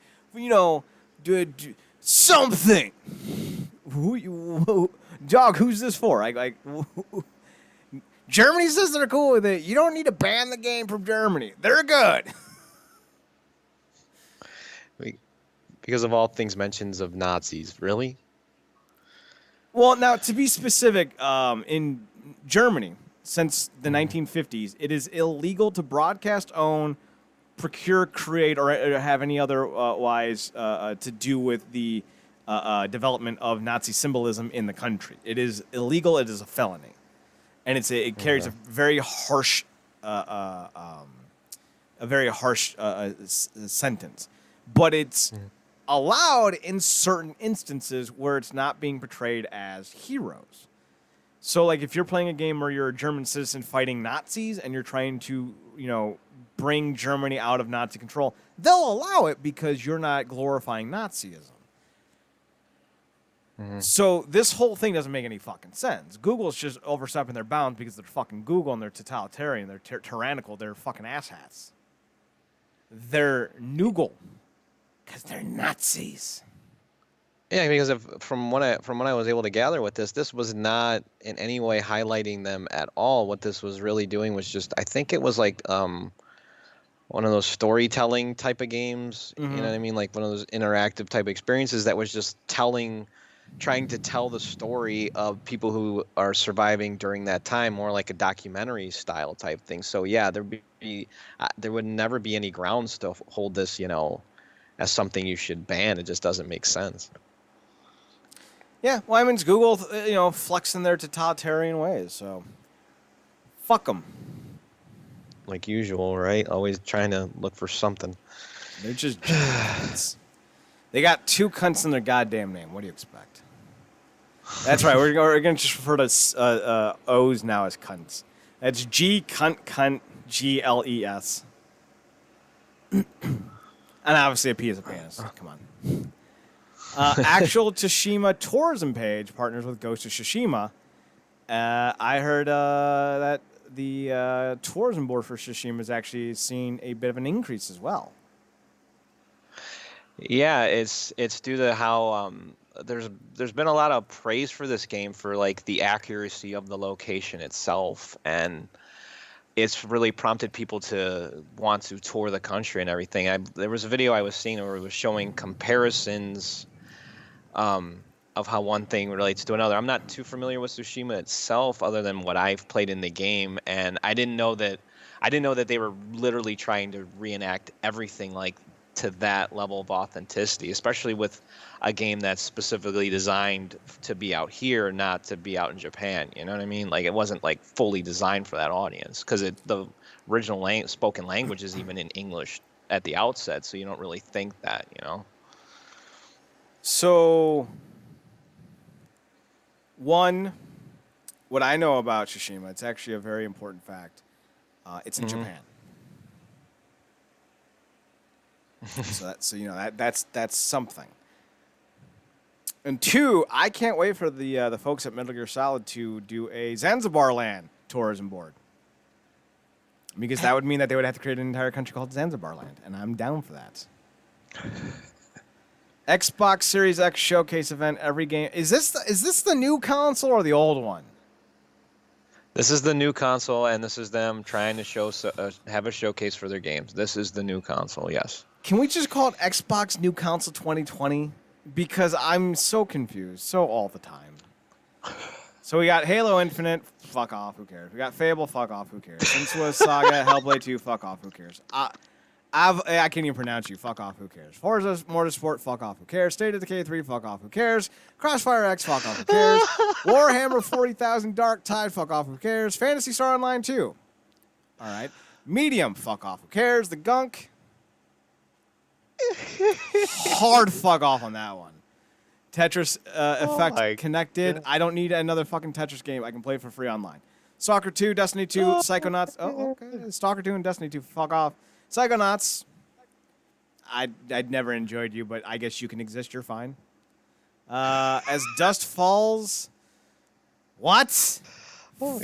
something. Dog, who's this for? Germany says they're cool with it. You don't need to ban the game from Germany. They're good. Because of all things mentions of Nazis, really? Well, now, to be specific, in Germany, since the 1950s, it is illegal to broadcast, own, procure, create, or have any other wise to do with the development of Nazi symbolism in the country. It is illegal. It is a felony, and it carries a very harsh sentence. But it's allowed in certain instances where it's not being portrayed as heroes. So, like, if you're playing a game where you're a German citizen fighting Nazis and you're trying to, bring Germany out of Nazi control, they'll allow it because you're not glorifying Nazism. So this whole thing doesn't make any fucking sense. Google's just overstepping their bounds because they're fucking Google and they're totalitarian, they're tyrannical, they're fucking asshats. They're Noogle because they're Nazis. Yeah, because from what I was able to gather with this was not in any way highlighting them at all. What this was really doing was just, I think it was like one of those storytelling type of games. You know what I mean? Like one of those interactive type experiences that was just trying to tell the story of people who are surviving during that time, more like a documentary style type thing. So yeah, there would never be any grounds to hold this, as something you should ban. It just doesn't make sense. Yeah, well, I mean, it's Google, flexing their totalitarian ways, so fuck them. Like usual, right? Always trying to look for something. They're just cunts. They got 2 cunts in their goddamn name. What do you expect? That's right. We're going to just refer to O's now as cunts. That's G cunt GLES. And obviously a P is a penis. Come on. Actual Tsushima tourism page partners with Ghost of Tsushima. I heard that the tourism board for Tsushima has actually seen a bit of an increase as well. Yeah, it's due to how there's been a lot of praise for this game for like the accuracy of the location itself, and it's really prompted people to want to tour the country and everything. There was a video I was seeing where it was showing comparisons of how one thing relates to another. I'm not too familiar with Tsushima itself, other than what I've played in the game, and I didn't know that they were literally trying to reenact everything like to that level of authenticity, especially with a game that's specifically designed to be out here, not to be out in Japan. You know what I mean? Like, it wasn't like fully designed for that audience, because the original spoken language is even in English at the outset, so you don't really think that, So, one, what I know about Tsushima, it's actually a very important fact. It's in Japan. So that's something. And 2, I can't wait for the folks at Metal Gear Solid to do a Zanzibar Land tourism board, because that would mean that they would have to create an entire country called Zanzibar Land, and I'm down for that. Xbox Series X showcase event. Every game is this the new console or the old one? This is the new console, and this is them trying to have a showcase for their games. This is the new console, yes. Can we just call it Xbox New Console 2020? Because I'm so confused, so all the time. So we got Halo Infinite, fuck off, who cares? We got Fable, fuck off, who cares? Sensuous Saga, Hellblade 2, fuck off, who cares? I can't even pronounce you, fuck off, who cares? Forza Motorsport, fuck off, who cares? State of Decay 3, fuck off, who cares? Crossfire X, fuck off, who cares? Warhammer 40,000 Dark Tide, fuck off, who cares? Phantasy Star Online 2. All right. Medium, fuck off, who cares? The Gunk. Hard fuck off on that one. Tetris Effect Connected. God. I don't need another fucking Tetris game. I can play it for free online. Stalker 2, Destiny 2, Psychonauts. Oh, okay. Stalker 2 and Destiny 2, fuck off. Psychonauts. I'd never enjoyed you, but I guess you can exist. You're fine. As Dust Falls. What?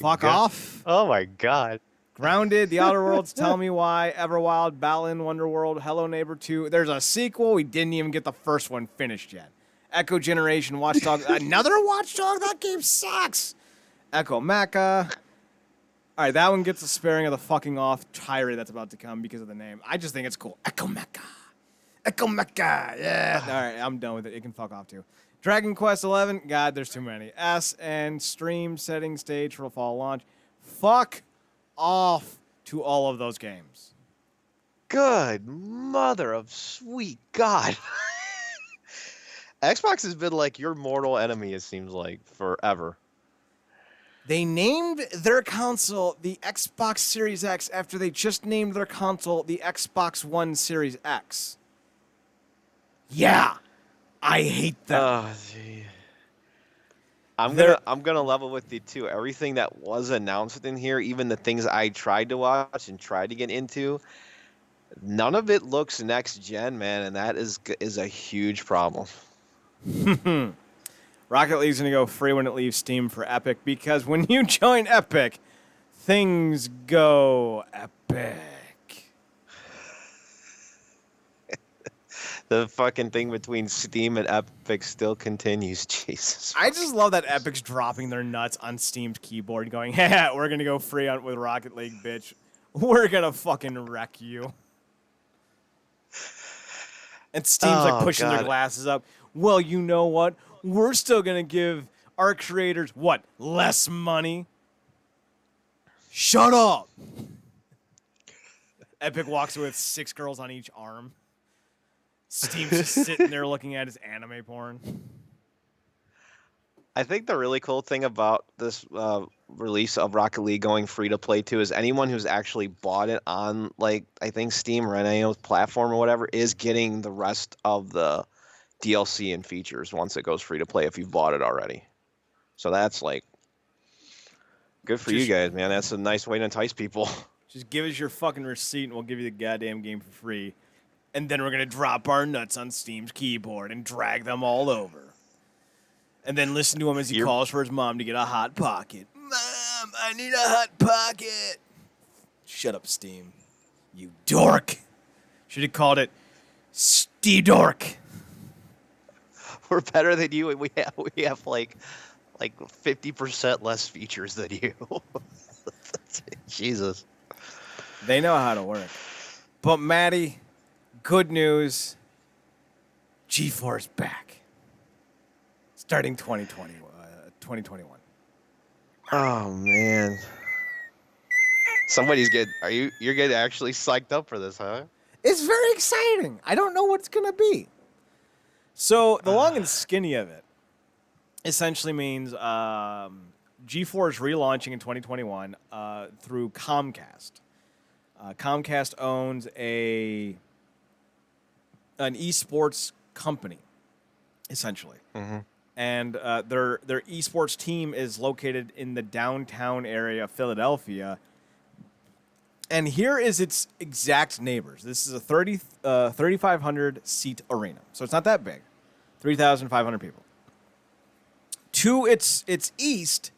Fuck off. Oh my god. Grounded, The Outer Worlds, Tell Me Why, Everwild, Balan, Wonderworld, Hello Neighbor 2. There's a sequel. We didn't even get the first one finished yet. Echo Generation, Watch Dogs. Another Watch Dog? That game sucks. Echo Mecha. All right, that one gets a sparing of the fucking off tirade that's about to come because of the name. I just think it's cool. Echo Mecha. Echo Mecha. Yeah. All right, I'm done with it. It can fuck off too. Dragon Quest 11. God, there's too many. S and stream setting stage for fall launch. Fuck off to all of those games. Good mother of sweet God. Xbox has been like your mortal enemy, it seems like, forever. They named their console the Xbox Series X after they just named their console the Xbox One Series X. Yeah, I hate them. Oh, gee. I'm gonna level with you too. Everything that was announced in here, even the things I tried to watch and tried to get into, none of it looks next gen, man, and that is a huge problem. Rocket League's going to go free when it leaves Steam for Epic because when you join Epic, things go epic. The fucking thing between Steam and Epic still continues. Jesus. I just love that Epic's dropping their nuts on Steam's keyboard going, hey, we're going to go free on with Rocket League, bitch. We're going to fucking wreck you. And Steam's like pushing their glasses up. Well, you know what? We're still going to give our creators, what, less money? Shut up. Epic walks away with 6 girls on each arm. Steam's just sitting there looking at his anime porn. I think the really cool thing about this release of Rocket League going free to play too is anyone who's actually bought it on, like, I think Steam or any platform or whatever is getting the rest of the DLC and features once it goes free to play if you've bought it already. So that's like good for you guys, man. That's a nice way to entice people. Just give us your fucking receipt and we'll give you the goddamn game for free. And then we're going to drop our nuts on Steam's keyboard and drag them all over. And then listen to him as he calls for his mom to get a Hot Pocket. Mom, I need a Hot Pocket. Shut up, Steam. You dork. Should have called it Stee-dork. We're better than you, and we have like 50% less features than you. Jesus. They know how to work. But Maddie, good news. G4's back. Starting 2021. Oh man. Somebody's getting you're getting actually psyched up for this, huh? It's very exciting. I don't know what it's gonna be. So the long and skinny of it essentially means G4 is relaunching in 2021 through Comcast. Comcast owns an esports company, essentially. Mm-hmm. And their esports team is located in the downtown area of Philadelphia. And here is its exact neighbors. This is a 3,500 seat arena, so it's not that big. 3,500 people. To its east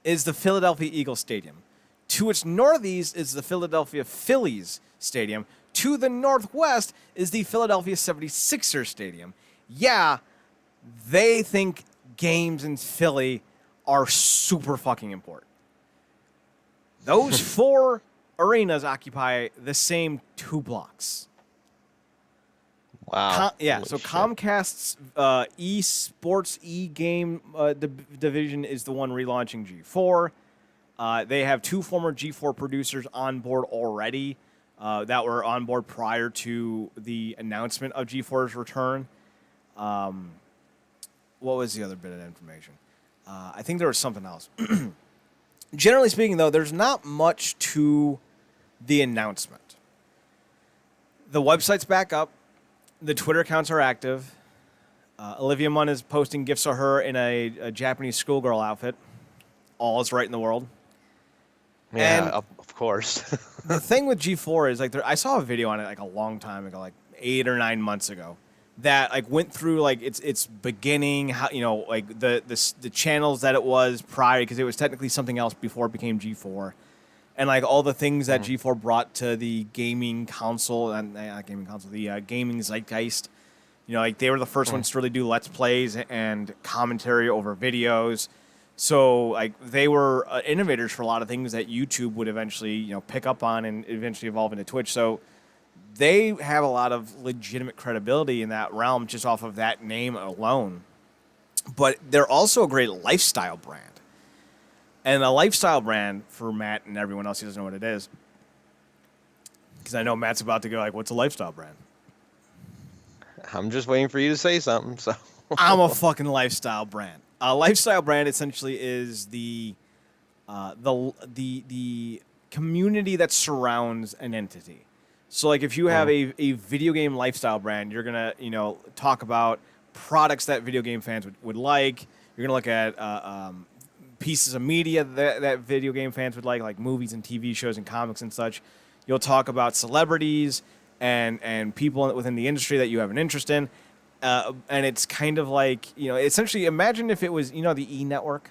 is the Philadelphia Eagles Stadium. To its northeast is the Philadelphia Phillies Stadium. To the northwest is the Philadelphia 76ers Stadium. Yeah, they think games in Philly are super fucking important. Those 4 arenas occupy the same 2 blocks. Wow. So Comcast's esports e-game division is the one relaunching G4. They have 2 former G4 producers on board already that were on board prior to the announcement of G4's return. What was the other bit of information? I think there was something else. Generally speaking, though, there's not much to the announcement. The website's back up. The Twitter accounts are active. Olivia Munn is posting gifs of her in a Japanese schoolgirl outfit. All is right in the world. Yeah, and of course. the thing with G4 is, like, I saw a video on it like a long time ago, like 8 or 9 months ago, that like went through like its beginning, how, you know, like the channels that it was prior, because it was technically something else before it became G4, and like all the things that G4 brought to the gaming console and the gaming zeitgeist. You know, like they were the first ones to really do Let's Plays and commentary over videos. So like they were innovators for a lot of things that YouTube would eventually, you know, pick up on and eventually evolve into Twitch. So they have a lot of legitimate credibility in that realm just off of that name alone. But they're also a great lifestyle brand. And a lifestyle brand, for Matt and everyone else who doesn't know what it is, Because I know Matt's about to go like, what's a lifestyle brand? I'm just waiting for you to say something. So I'm a fucking lifestyle brand. A lifestyle brand essentially is the community that surrounds an entity. So like if you have a video game lifestyle brand, you're gonna talk about products that video game fans would like. You're gonna look at pieces of media that video game fans would like movies and TV shows and comics and such. You'll talk about celebrities and people within the industry that you have an interest in. And it's kind of like, essentially imagine if it was, the E Network.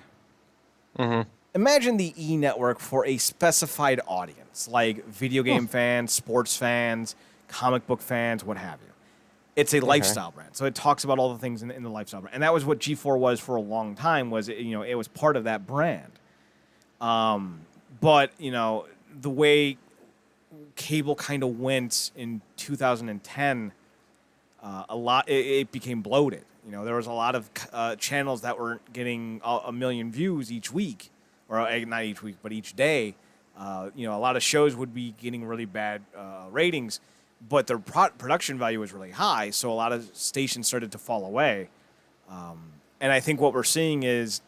Mm-hmm. Imagine the E Network for a specified audience, like video game fans, sports fans, comic book fans, what have you. It's a lifestyle brand. So it talks about all the things in the lifestyle brand. And that was what G4 was for a long time, was, it was part of that brand. But, the way cable kind of went in 2010, it became bloated. There was a lot of channels that were getting a million views each week, or not each week, but each day. A lot of shows would be getting really bad ratings, but their production value was really high, so a lot of stations started to fall away. And I think what we're seeing is,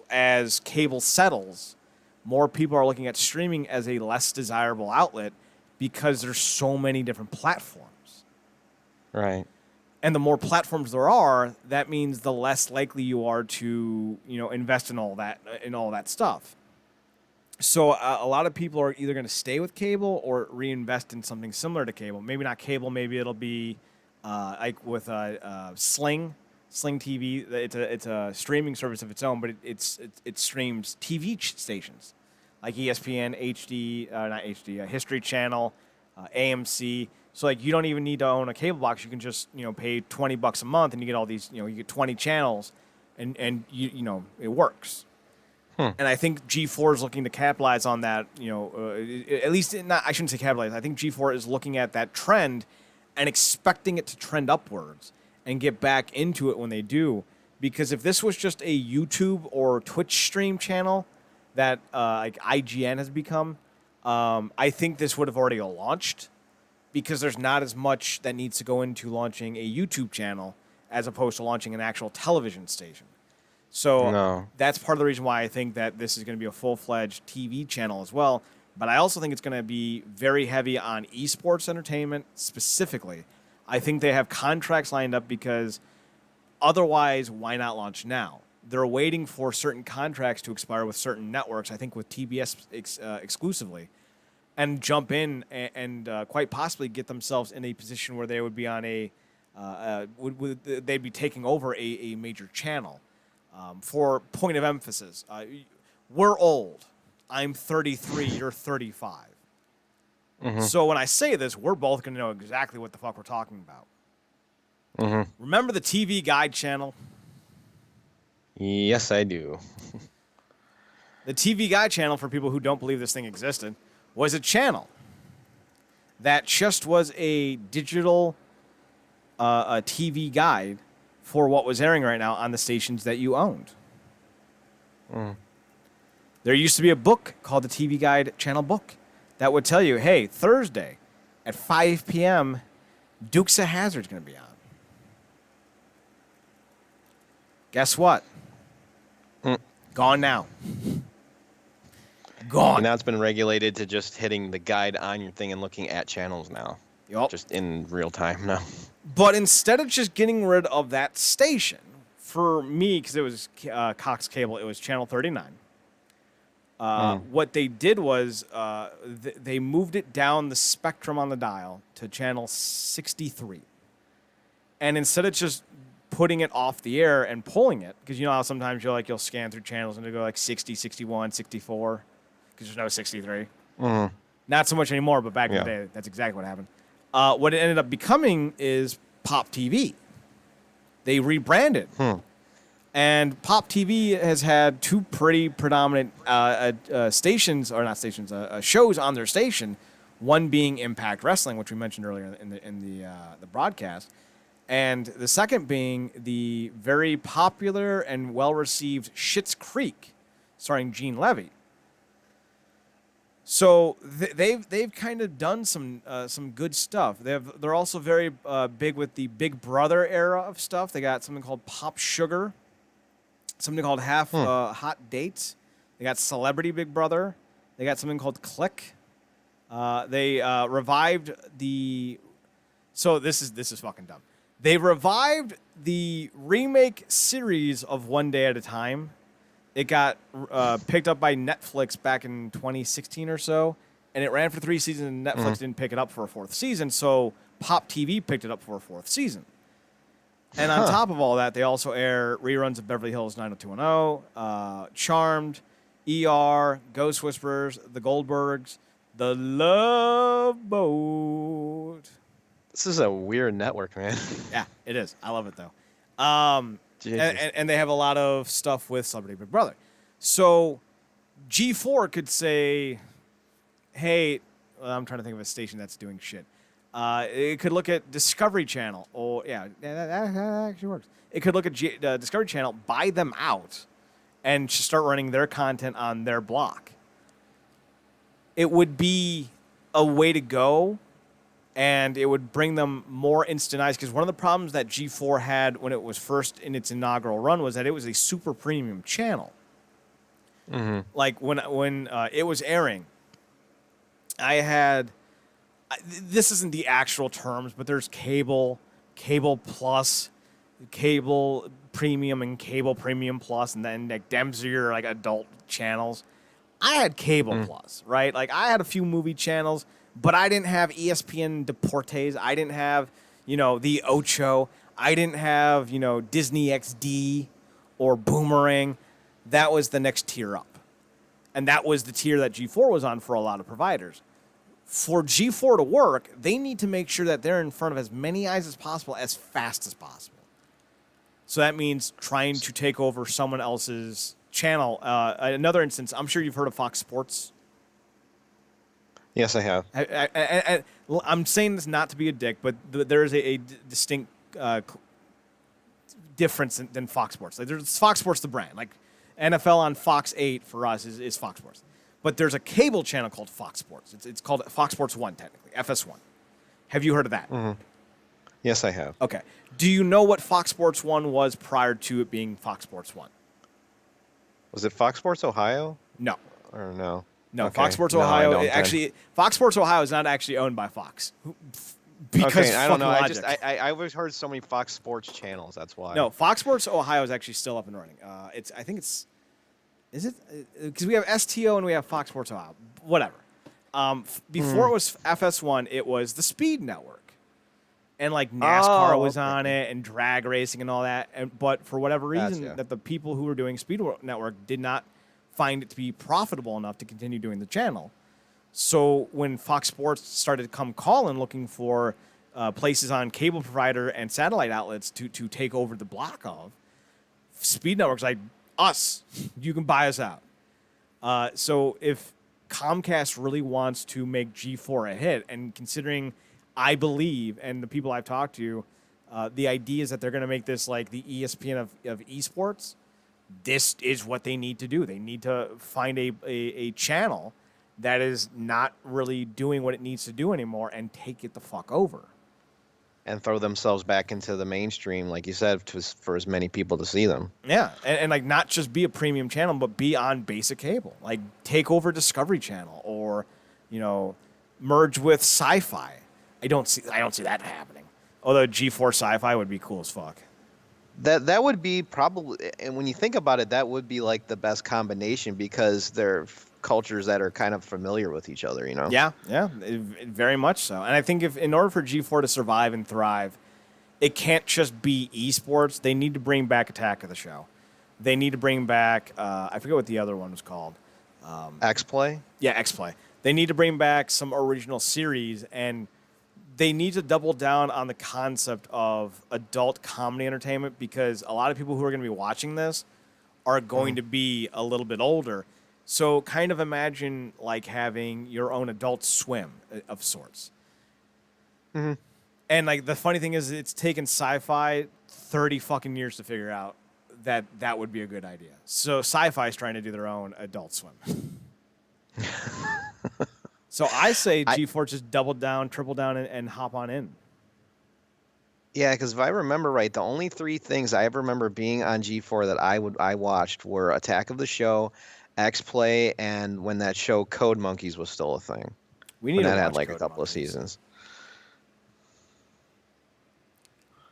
as cable settles, more people are looking at streaming as a less desirable outlet because there's so many different platforms. Right. And the more platforms there are, that means the less likely you are to, invest in all that stuff. So a lot of people are either going to stay with cable or reinvest in something similar to cable. Maybe not cable. Maybe it'll be like with Sling TV. It's a streaming service of its own, but it streams TV stations like ESPN, not HD, History Channel, AMC. So like you don't even need to own a cable box. You can just pay $20 a month and you get all these you get 20 channels, and it works. And I think G4 is looking to capitalize on that. At least I shouldn't say capitalize. I think G4 is looking at that trend and expecting it to trend upwards and get back into it when they do. Because if this was just a YouTube or Twitch stream channel that like IGN has become, I think this would have already launched, because there's not as much that needs to go into launching a YouTube channel as opposed to launching an actual television station. So that's part of the reason why I think that this is going to be a full-fledged TV channel as well. But I also think it's going to be very heavy on esports entertainment specifically. I think they have contracts lined up because otherwise, why not launch now? They're waiting for certain contracts to expire with certain networks, I think with TBS exclusively, and jump in and quite possibly get themselves in a position where they would be on they'd be taking over a major channel. For point of emphasis, we're old. I'm 33, you're 35. So when I say this, we're both going to know exactly what the fuck we're talking about. Remember the TV Guide channel? Yes, I do. The TV Guide channel, for people who don't believe this thing existed, was a channel that just was a digital a TV guide for what was airing right now on the stations that you owned. There used to be a book called the TV Guide Channel Book that would tell you, hey, Thursday at 5 p.m., Dukes of Hazzard's going to be on. Guess what? Gone now. Gone. And now it's been regulated to just hitting the guide on your thing and looking at channels now. Yep. Just in real time now. But instead of just getting rid of that station, for me, because it was Cox Cable, it was Channel 39. What they did was they moved it down the spectrum on the dial to Channel 63. And instead of just putting it off the air and pulling it, because you know how sometimes you'll scan through channels and it'll go like 60, 61, 64, because there's no 63. Not so much anymore, but back in the day, that's exactly what happened. What it ended up becoming is Pop TV. They rebranded. And Pop TV has had two pretty predominant stations, or not stations, shows on their station. One being Impact Wrestling, which we mentioned earlier in the broadcast, and the second being the very popular and well-received Schitt's Creek, starring Gene Levy. So they've kind of done some good stuff. They're also very big with the Big Brother era of stuff. They got something called Pop Sugar, something called Hot Dates. They got Celebrity Big Brother. They got something called Click. They revived the. So this is fucking dumb. They revived the remake series of One Day at a Time. It got picked up by Netflix back in 2016 or so, and it ran for 3 seasons, and Netflix didn't pick it up for a 4th season, so Pop TV picked it up for a 4th season. And on top of all that, they also air reruns of Beverly Hills 90210, Charmed, ER, Ghost Whisperers, The Goldbergs, The Love Boat. This is a weird network, man. Yeah, it is. I love it, though. And they have a lot of stuff with Celebrity Big Brother. So G4 could say, hey, I'm trying to think of a station that's doing shit. It could look at Discovery Channel. Or, yeah, that actually works. It could look at Discovery Channel, buy them out, and start running their content on their block. It would be a way to go. And it would bring them more instant eyes, because one of the problems that G4 had when it was first in its inaugural run was that it was a super premium channel. Mm-hmm. Like when it was airing, I had this isn't the actual terms, but there's cable plus, cable premium, and cable premium plus, and then like them's your like adult channels. I had cable plus, right? Like I had a few movie channels. But I didn't have ESPN Deportes. I didn't have, the Ocho. I didn't have, Disney XD or Boomerang. That was the next tier up. And that was the tier that G4 was on for a lot of providers. For G4 to work, they need to make sure that they're in front of as many eyes as possible as fast as possible. So that means trying to take over someone else's channel. Another instance, I'm sure you've heard of Fox Sports. Yes, I have. I'm saying this not to be a dick, but there is a distinct difference than Fox Sports. Like there's Fox Sports, the brand. Like NFL on Fox 8 for us is Fox Sports. But there's a cable channel called Fox Sports. It's called Fox Sports 1, technically, FS1. Have you heard of that? Mm-hmm. Yes, I have. Okay. Do you know what Fox Sports 1 was prior to it being Fox Sports 1? Was it Fox Sports Ohio? No. Or no? No, Okay. Fox Sports No, Ohio. I don't Fox Sports Ohio is not actually owned by Fox. Because I don't know. Logic. I always heard so many Fox Sports channels. That's why. No, Fox Sports Ohio is actually still up and running. Is it? Because we have STO and we have Fox Sports Ohio. Whatever. Before it was FS1, it was the Speed Network, and like NASCAR was on it, and drag racing and all that. But for whatever reason, that the people who were doing Speed Network did not find it to be profitable enough to continue doing the channel. So when Fox Sports started to come calling looking for places on cable provider and satellite outlets to take over the block of, Speed Network's like, us, you can buy us out. So if Comcast really wants to make G4 a hit, and considering I believe, and the people I've talked to, the idea is that they're going to make this like the ESPN of esports, this is what they need to do. They need to find a channel that is not really doing what it needs to do anymore and take it the fuck over. And throw themselves back into the mainstream, like you said, for as many people to see them. Yeah, and like not just be a premium channel, but be on basic cable. Like take over Discovery Channel, or merge with Sci-Fi. I don't see that happening. Although G4 Sci-Fi would be cool as fuck. That would be probably, and when you think about it, that would be like the best combination, because they're cultures that are kind of familiar with each other, Yeah, very much so. And I think in order for G4 to survive and thrive, it can't just be esports. They need to bring back Attack of the Show. They need to bring back, I forget what the other one was called. X-Play? Yeah, X-Play. They need to bring back some original series, and they need to double down on the concept of adult comedy entertainment, because a lot of people who are going to be watching this are going to be a little bit older. So kind of imagine like having your own Adult Swim of sorts. Mm-hmm. And like the funny thing is, it's taken Sci-Fi 30 fucking years to figure out that would be a good idea. So Sci-Fi is trying to do their own Adult Swim. So I say G4 just double down, triple down, and hop on in. Yeah, because if I remember right, the only three things I ever remember being on G4 that I watched were Attack of the Show, X Play, and when that show Code Monkeys was still a thing. We need When to that had watch like a Code couple of Monkeys. seasons.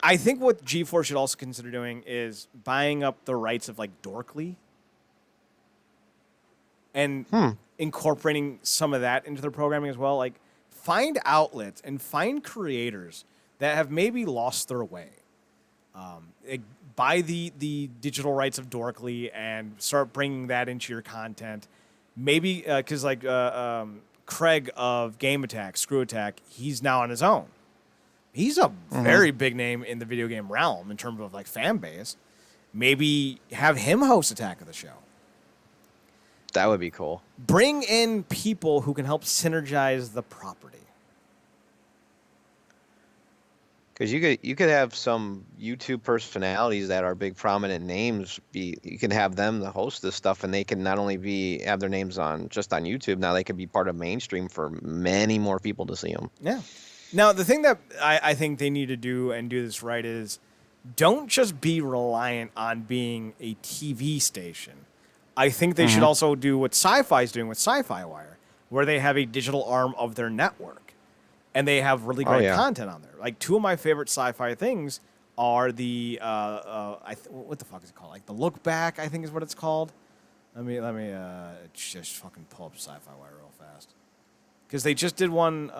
I think what G4 should also consider doing is buying up the rights of like Dorkly and incorporating some of that into their programming as well. Like, find outlets and find creators that have maybe lost their way. Buy the digital rights of Dorkly and start bringing that into your content. Maybe because Craig of Game Attack, Screw Attack, he's now on his own. He's a very big name in the video game realm in terms of like fan base. Maybe have him host Attack of the Show. That would be cool. Bring in people who can help synergize the property. Because you could have some YouTube personalities that are big prominent names. You can have them to host this stuff, and they can not only have their names just on YouTube. Now they could be part of mainstream for many more people to see them. Yeah. Now the thing that I think they need to do and do this right is don't just be reliant on being a TV station. I think they should also do what Sci-Fi is doing with Sci-Fi Wire, where they have a digital arm of their network. And they have really great content on there. Like, two of my favorite sci-fi things are the what the fuck is it called? Like the Look Back, I think is what it's called. Let me just fucking pull up Sci-Fi Wire real fast, because they just did one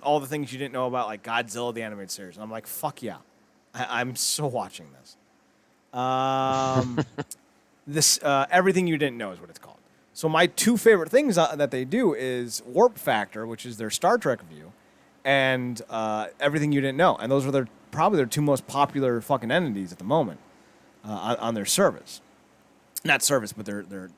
all the things you didn't know about, like Godzilla the animated series, and I'm like, fuck yeah, I'm so watching this. This Everything You Didn't Know is what it's called. So my two favorite things that they do is Warp Factor, which is their Star Trek review, and Everything You Didn't Know. And those are probably their two most popular fucking entities at the moment on their service. Not service, but their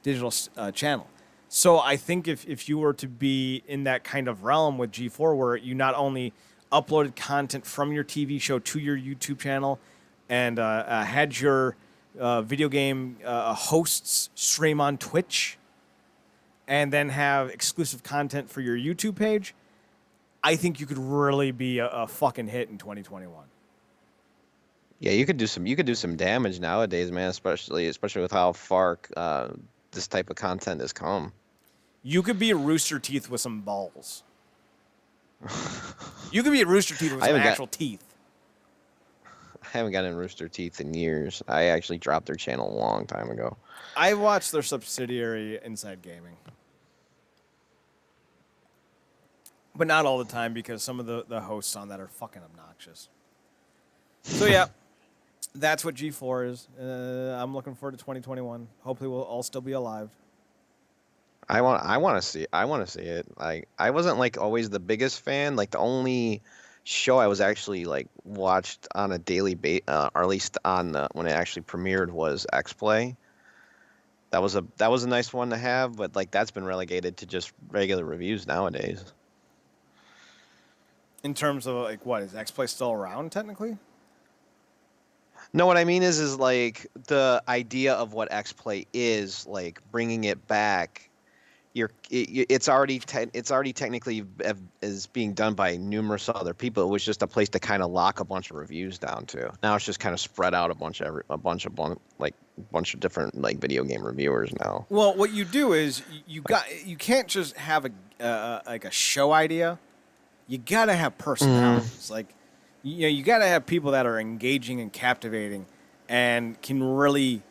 digital channel. So I think if you were to be in that kind of realm with G4, where you not only uploaded content from your TV show to your YouTube channel and had your video game hosts stream on Twitch and then have exclusive content for your YouTube page, I think you could really be a fucking hit in 2021. Yeah, you could do some damage nowadays, man, especially with how far this type of content has come. You could be a Rooster Teeth with some balls. You could be a Rooster Teeth with some actual teeth. I haven't gotten Rooster Teeth in years. I actually dropped their channel a long time ago. I watched their subsidiary Inside Gaming. But not all the time, because some of the hosts on that are fucking obnoxious. So yeah, that's what G4 is. I'm looking forward to 2021. Hopefully we'll all still be alive. I want to see it. Like, I wasn't like always the biggest fan. Like, the only show I was actually like watched on a daily basis, or at least on when it actually premiered, was X Play. That was a nice one to have, but like that's been relegated to just regular reviews nowadays. In terms of like, what is X Play still around technically? No, what I mean is like the idea of what X Play is, like bringing it back. It's already technically is being done by numerous other people. It was just a place to kind of lock a bunch of reviews down to. Now it's just kind of spread out a bunch of different like video game reviewers now. Well, what you do is you can't just have a show idea. You gotta have personalities. Like, you gotta have people that are engaging and captivating and can really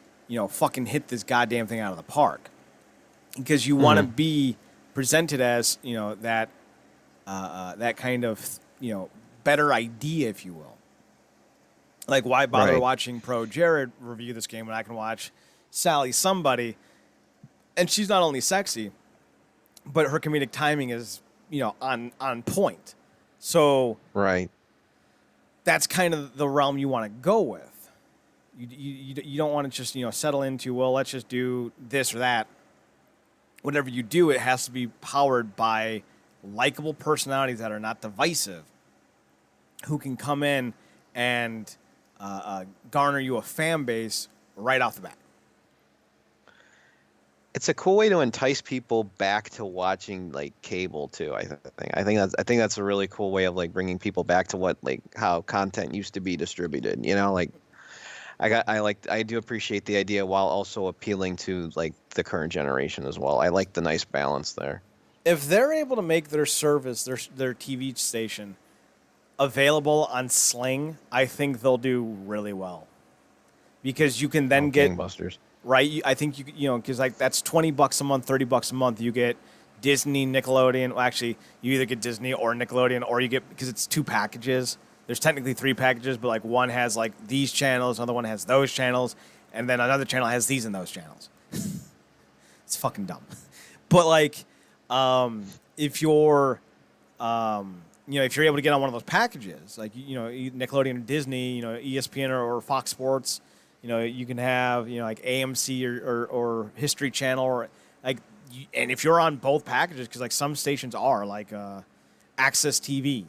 fucking hit this goddamn thing out of the park. Because you want to be presented as that kind of better idea, if you will. Like, why bother watching Pro Jared review this game when I can watch Sally somebody, and she's not only sexy, but her comedic timing is on point. So that's kind of the realm you want to go with. You don't want to just settle into, well, let's just do this or that. Whatever you do, it has to be powered by likable personalities that are not divisive, who can come in and garner you a fan base right off the bat. it's a cool way to entice people back to watching like cable too. I think that's a really cool way of like bringing people back to what like how content used to be distributed. You know, like I do appreciate the idea while also appealing to like the current generation as well. I like the nice balance there. If they're able to make their service, their TV station, available on Sling, I think they'll do really well. Because you can then get gangbusters. right. I think because like that's $20 a month, $30 a month. You get Disney, Nickelodeon. Well, actually, you either get Disney or Nickelodeon, or you get because it's 2 packages. There's technically 3 packages, but like one has like these channels, another one has those channels, and then another channel has these and those channels. It's fucking dumb. But like, if you're, if you're able to get on one of those packages, like Nickelodeon or Disney, ESPN or Fox Sports, you can have like AMC or History Channel or like, and if you're on both packages, because like some stations are like Access TV,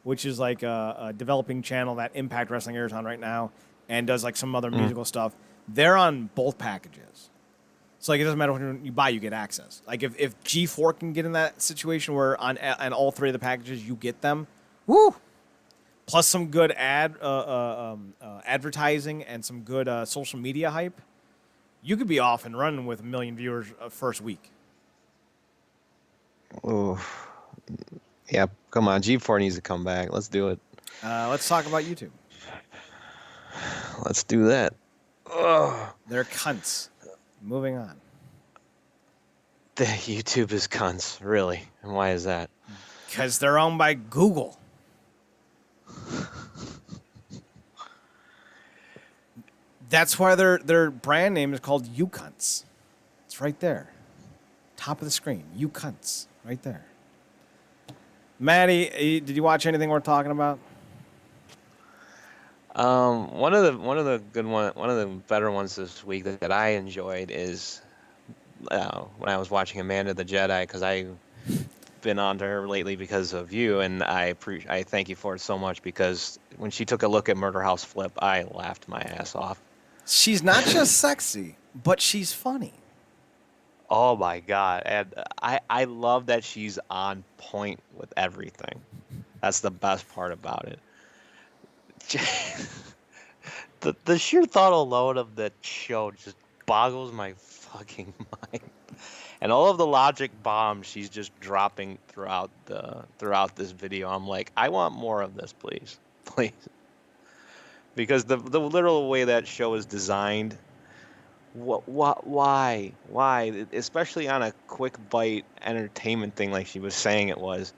which is like a developing channel that Impact Wrestling airs on right now and does like some other musical stuff. They're on both packages. So like it doesn't matter when you buy, you get access. Like if G4 can get in that situation where on all 3 of the packages you get them, woo! Plus some good advertising and some good social media hype, you could be off and running with 1 million viewers first week. Oh, yeah. Come on, G4 needs to come back. Let's do it. Let's talk about YouTube. Let's do that. Ugh. They're cunts. Moving on. The YouTube is cunts, really. And why is that? Because they're owned by Google. That's why their brand name is called You Cunts. It's right there. Top of the screen. You Cunts. Right there. Maddie, did you watch anything worth talking about? One of the better ones this week that I enjoyed is when I was watching Amanda the Jedi, because I've been on to her lately because of you, and I thank you for it so much, because when she took a look at Murder House Flip, I laughed my ass off. She's not just sexy, but she's funny. Oh my God. And I love that she's on point with everything. That's the best part about it. The sheer thought alone of that show just boggles my fucking mind. And all of the logic bombs she's just dropping throughout this video. I'm like, I want more of this, please. Please. Because the literal way that show is designed, why? Especially on a quick bite entertainment thing like she was saying it was.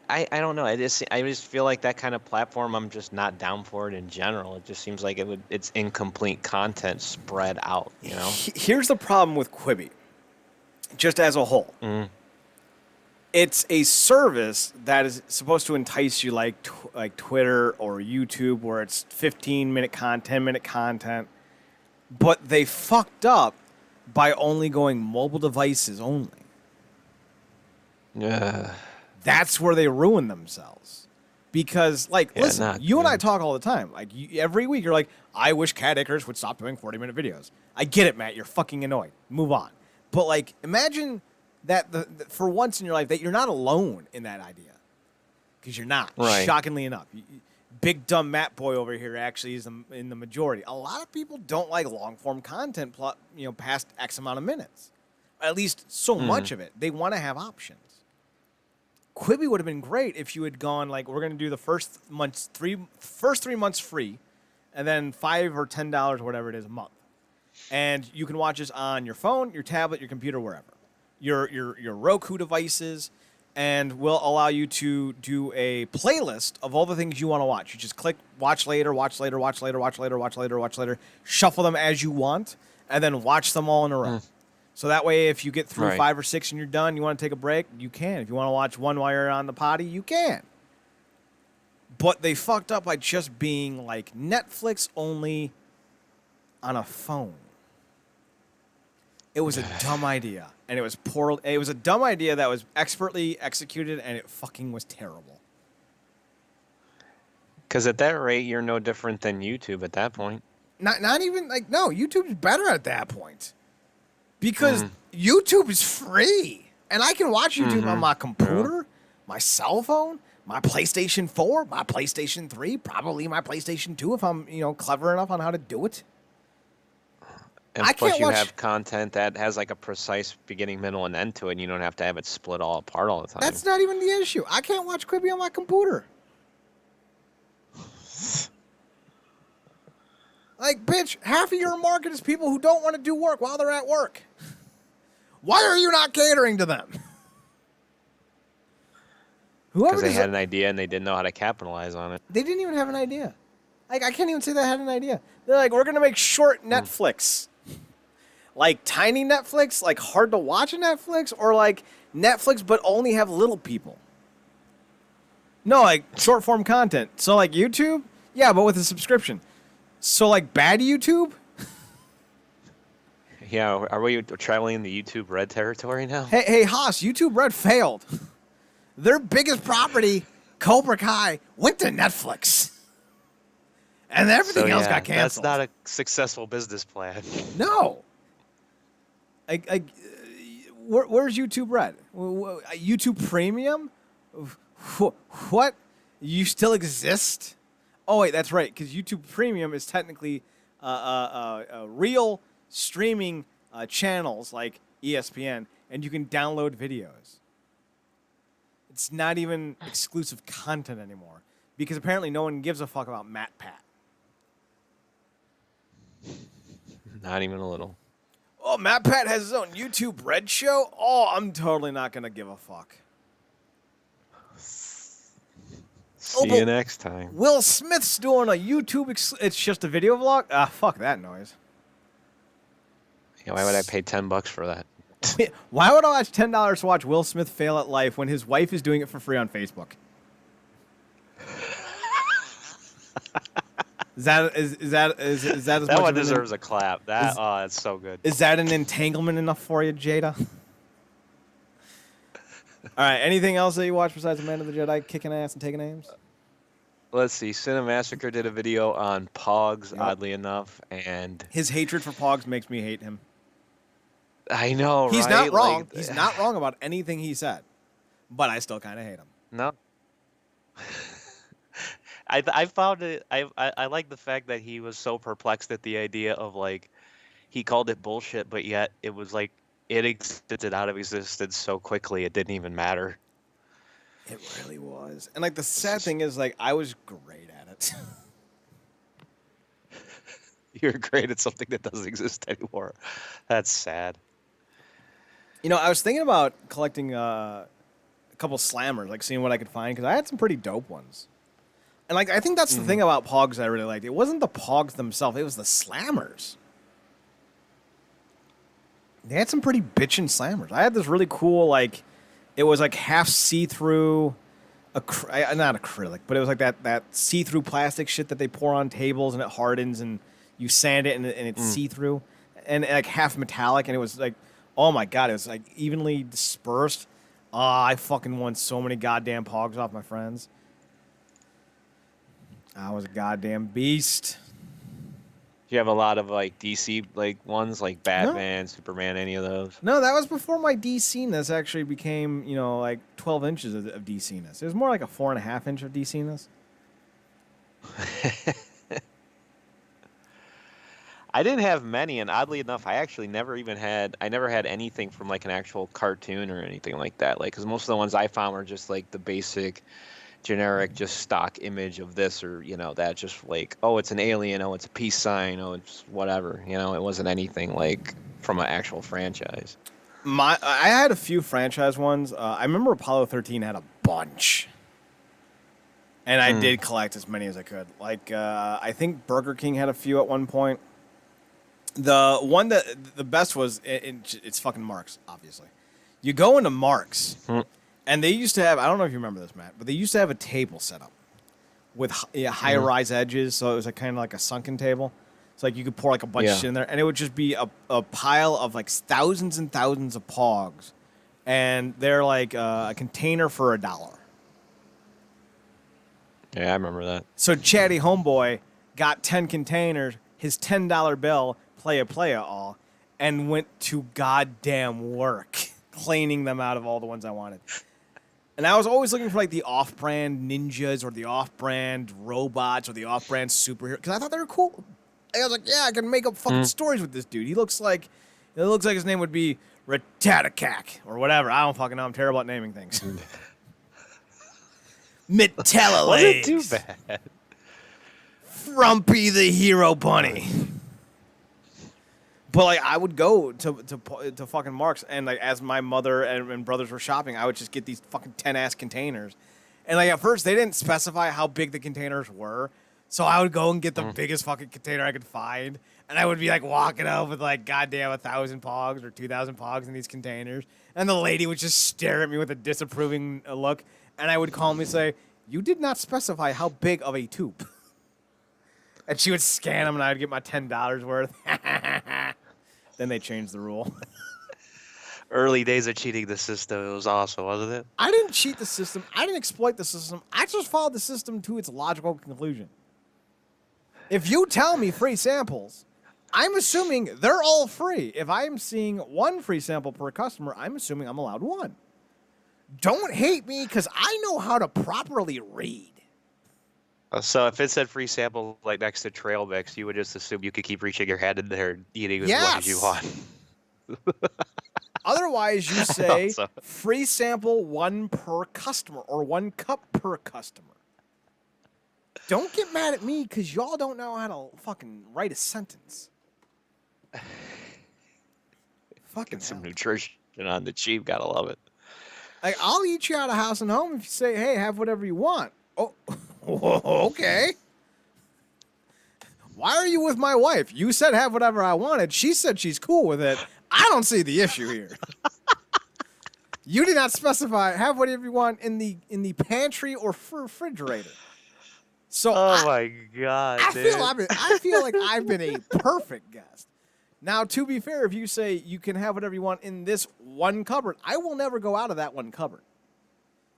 I don't know. I just feel like that kind of platform, I'm just not down for it in general. It just seems like it's incomplete content spread out, Here's the problem with Quibi, just as a whole. Mm-hmm. It's a service that is supposed to entice you like Twitter or YouTube, where it's 15-minute content, 10-minute content, but they fucked up by only going mobile devices only. Yeah. That's where they ruin themselves. Because, listen, you and I talk all the time. Like, every week you're like, I wish Cat Icarus would stop doing 40-minute videos. I get it, Matt. You're fucking annoyed. Move on. But, like, imagine that for once in your life that you're not alone in that idea. Because you're not, right. Shockingly enough. Big dumb Matt boy over here actually is in the majority. A lot of people don't like long-form content past X amount of minutes. At least so much of it. They want to have options. Quibi would have been great if you had gone like, we're going to do the first 3 months free, and then $5 or $10 or whatever it is a month, and you can watch this on your phone, your tablet, your computer, wherever, your Roku devices, and we'll allow you to do a playlist of all the things you want to watch. You just click watch later, watch later, watch later, watch later, watch later, watch later, shuffle them as you want, and then watch them all in a row. So that way, if you get through 5 or 6 and you're done, you want to take a break, you can. If you want to watch one while you're on the potty, you can. But they fucked up by just being like Netflix only on a phone. It was a dumb idea, and it was poor. It was a dumb idea that was expertly executed, and it fucking was terrible. Because at that rate, you're no different than YouTube at that point. Not even like, no, YouTube's better at that point. Because YouTube is free. And I can watch YouTube on my computer, my cell phone, my PlayStation 4, my PlayStation 3, probably my PlayStation 2 if I'm, clever enough on how to do it. And plus you have content that has like a precise beginning, middle, and end to it, and you don't have to have it split all apart all the time. That's not even the issue. I can't watch Quibi on my computer. Like, bitch, half of your market is people who don't want to do work while they're at work. Why are you not catering to them? Because they had an idea and they didn't know how to capitalize on it. They didn't even have an idea. Like, I can't even say they had an idea. They're like, we're going to make short Netflix. Like tiny Netflix, like hard to watch Netflix, or like Netflix but only have little people. No, like short form content. So like YouTube, yeah, but with a subscription. So like bad YouTube? Yeah, are we traveling in the YouTube Red territory now? Hey, Haas, YouTube Red failed. Their biggest property, Cobra Kai, went to Netflix. And everything else got canceled. That's not a successful business plan. No. Where's YouTube Red? YouTube Premium? What? You still exist? Oh, wait, that's right, because YouTube Premium is technically real streaming channels like ESPN, and you can download videos. It's not even exclusive content anymore, because apparently no one gives a fuck about Matt Pat. Not even a little. Oh, Matt Pat has his own YouTube Red show? Oh, I'm totally not going to give a fuck. See you next time. Will Smith's doing a YouTube... it's just a video vlog? Ah, fuck that noise. Yeah, why would I pay $10 for that? Why would I watch $10 to watch Will Smith fail at life when his wife is doing it for free on Facebook? Is that as that much one deserves a clap. That's so good. Is that an entanglement enough for you, Jada? All right. Anything else that you watch besides Man of the Jedi kicking ass and taking names? Let's see. Cinemassacre did a video on Pogs, oddly enough, and his hatred for Pogs makes me hate him. I know, right? He's not wrong. He's not wrong about anything he said, but I still kind of hate him. No. I found it. I like the fact that he was so perplexed at the idea of like he called it bullshit, but yet it was like it existed out of existence so quickly it didn't even matter. It really was, and like the sad thing is, like I was great at it. You're great at something that doesn't exist anymore. That's sad. I was thinking about collecting a couple slammers, like seeing what I could find, because I had some pretty dope ones. And like I think that's the thing about Pogs I really liked. It wasn't the Pogs themselves; it was the slammers. They had some pretty bitchin' slammers. I had this really cool, like, it was like half see-through, not acrylic, but it was like that see-through plastic shit that they pour on tables and it hardens and you sand it and it's see-through, and like half metallic, and it was like, oh my god, it was like evenly dispersed. I fucking won so many goddamn Pogs off my friends. I was a goddamn beast. Do you have a lot of like DC like ones like Batman, Superman, any of those? No, that was before my DC-ness actually became, like 12 inches of DC-ness. It was more like a 4.5 inch of DC-ness. I didn't have many, and oddly enough, I actually never had anything from like an actual cartoon or anything like that. Like, because most of the ones I found were just like the basic, generic, just stock image of this or that. Just like, oh, it's an alien, oh, it's a peace sign, oh, it's whatever. It wasn't anything like from an actual franchise. I had a few franchise ones. I remember Apollo 13 had a bunch. And I did collect as many as I could. Like, I think Burger King had a few at one point. The one that the best was, it's fucking Mark's, obviously. You go into Mark's, and they used to have, I don't know if you remember this, Matt, but they used to have a table set up with high-rise edges, so it was kind of like a sunken table. So like you could pour like a bunch of shit in there, and it would just be a pile of like thousands and thousands of Pogs, and they're like a container for $1. Yeah, I remember that. So Chatty Homeboy got 10 containers, his $10 bill, playa all, and went to goddamn work cleaning them out of all the ones I wanted. And I was always looking for like the off-brand ninjas or the off-brand robots or the off-brand superheroes because I thought they were cool. And I was like, yeah, I can make up fucking stories with this dude. It looks like his name would be Rattatacac or whatever. I don't fucking know. I'm terrible at naming things. Metallalegs. Wasn't too bad. Frumpy the Hero Bunny. But like I would go to fucking Mark's and like as my mother and brothers were shopping, I would just get these fucking 10-ass containers. And like at first they didn't specify how big the containers were. So I would go and get the biggest fucking container I could find. And I would be like walking up with like goddamn 1,000 pogs or 2,000 pogs in these containers. And the lady would just stare at me with a disapproving look. And I would calmly say, "You did not specify how big of a tube." And she would scan them and I would get my $10 worth. Then they changed the rule. Early days of cheating the system. It was awesome, wasn't it? I didn't cheat the system. I didn't exploit the system. I just followed the system to its logical conclusion. If you tell me free samples, I'm assuming they're all free. If I'm seeing one free sample per customer, I'm assuming I'm allowed one. Don't hate me because I know how to properly read. So if it said free sample like next to trail mix, you would just assume you could keep reaching your hand in there and eating as much as you want. Otherwise, you say Awesome. free sample one per customer or 1 cup per customer. Don't get mad at me because y'all don't know how to fucking write a sentence. Fucking Some hell. nutrition on the cheap. Gotta love it. Like, I'll eat you out of house and home if you say, hey, have whatever you want. Oh, okay. Why are you with my wife? You said have whatever I wanted. She said she's cool with it. I don't see the issue here. You did not specify have whatever you want in the pantry or refrigerator. So My God, I dude. feel like I've been a perfect guest. Now, to be fair, if you say you can have whatever you want in this one cupboard, I will never go out of that one cupboard.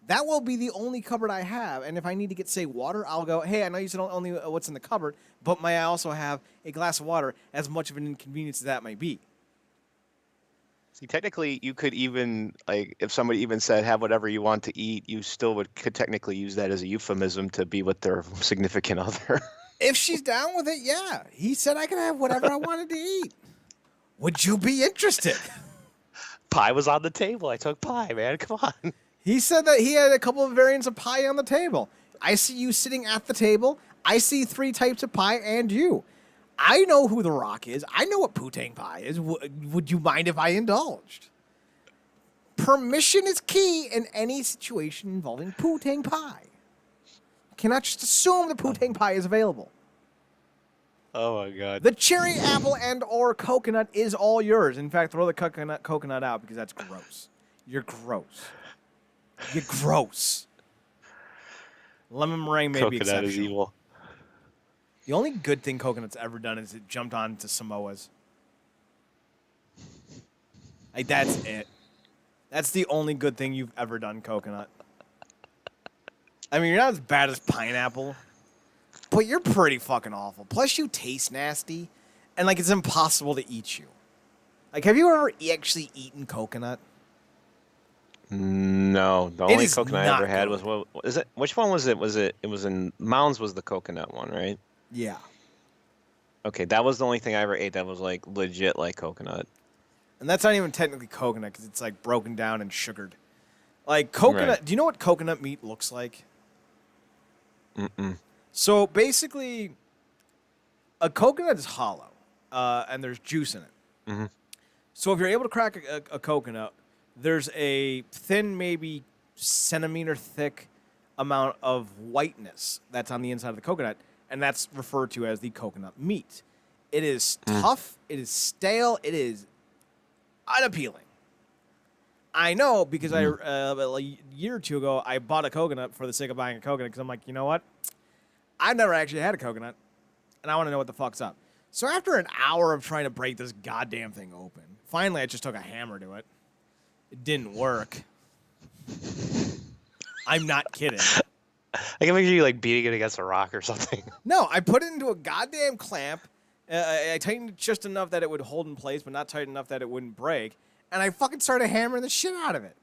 That will be the only cupboard I have. And if I need to get, say, water, I'll go, hey, I know you said only what's in the cupboard, but may I also have a glass of water, as much of an inconvenience as that might be. See, technically, you could even, like, if somebody even said, have whatever you want to eat, you still could technically use that as a euphemism to be with their significant other. If she's down with it, yeah. He said I could have whatever I wanted to eat. Would you be interested? Pie was on the table. I took pie, man. Come on. He said that he had a couple of variants of pie on the table. I see you sitting at the table. I see 3 types of pie and you. I know who The Rock is. I know what Poo-Tang pie is. Would you mind if I indulged? Permission is key in any situation involving Poo-Tang pie. You cannot just assume that Poo-Tang pie is available. Oh, my God. The cherry, apple, and or coconut is all yours. In fact, throw the coconut out because that's gross. You're gross. You're gross. Lemon meringue may be Coconut exceptional. is evil. The only good thing Coconut's ever done is it jumped on to Samoas. Like, that's it. That's the only good thing you've ever done, Coconut. I mean, you're not as bad as Pineapple, but you're pretty fucking awful. Plus, you taste nasty, and, like, it's impossible to eat you. Like, have you ever actually eaten Coconut? No, the It only is coconut I not ever had good. was, what is it? Which one was it? It was in Mounds was the coconut one, right? Yeah. Okay, that was the only thing I ever ate that was like legit like coconut. And that's not even technically coconut because it's, like, broken down and sugared. Like, coconut... Right. Do you know what coconut meat looks like? Mm-mm. So basically, a coconut is hollow, and there's juice in it. Mm-hmm. So if you're able to crack a coconut, there's a thin, maybe centimeter thick amount of whiteness that's on the inside of the coconut, and that's referred to as the coconut meat. It is tough. It is stale. It is unappealing. I know because a year or two ago, I bought a coconut for the sake of buying a coconut because I'm like, you know what? I've never actually had a coconut, and I want to know what the fuck's up. So after an hour of trying to break this goddamn thing open, finally I just took a hammer to it. It didn't work. I'm not kidding. I can picture you like beating it against a rock or something. No, I put it into a goddamn clamp, I tightened it just enough that it would hold in place, but not tight enough that it wouldn't break. And I fucking started hammering the shit out of it.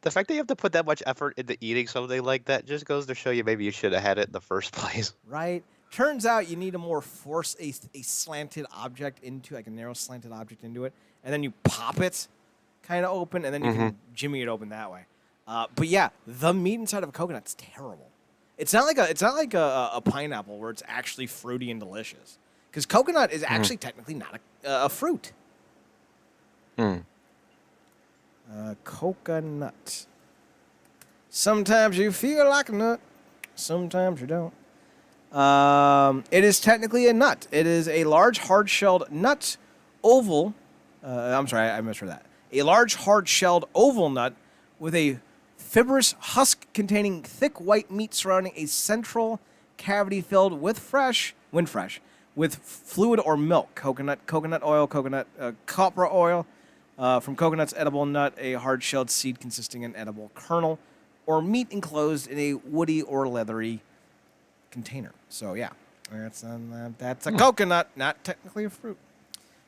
The fact that you have to put that much effort into eating something like that just goes to show you maybe you should have had it in the first place. Right? Turns out you need to more force a slanted object into, like a narrow slanted object into it, and then you pop it kind of open, and then you can jimmy it open that way. But yeah, the meat inside of a coconut's terrible. It's not like a pineapple where it's actually fruity and delicious. Because coconut is actually technically not a fruit. Coconut. Sometimes you feel like a nut. Sometimes you don't. It is technically a nut. It is a large hard-shelled nut oval. I'm sorry, I misread that. A large hard-shelled oval nut with a fibrous husk containing thick white meat surrounding a central cavity filled with with fluid or milk, coconut oil, copra oil, from coconut's edible nut, a hard-shelled seed consisting an edible kernel, or meat enclosed in a woody or leathery container. So yeah, that's a coconut, not technically a fruit.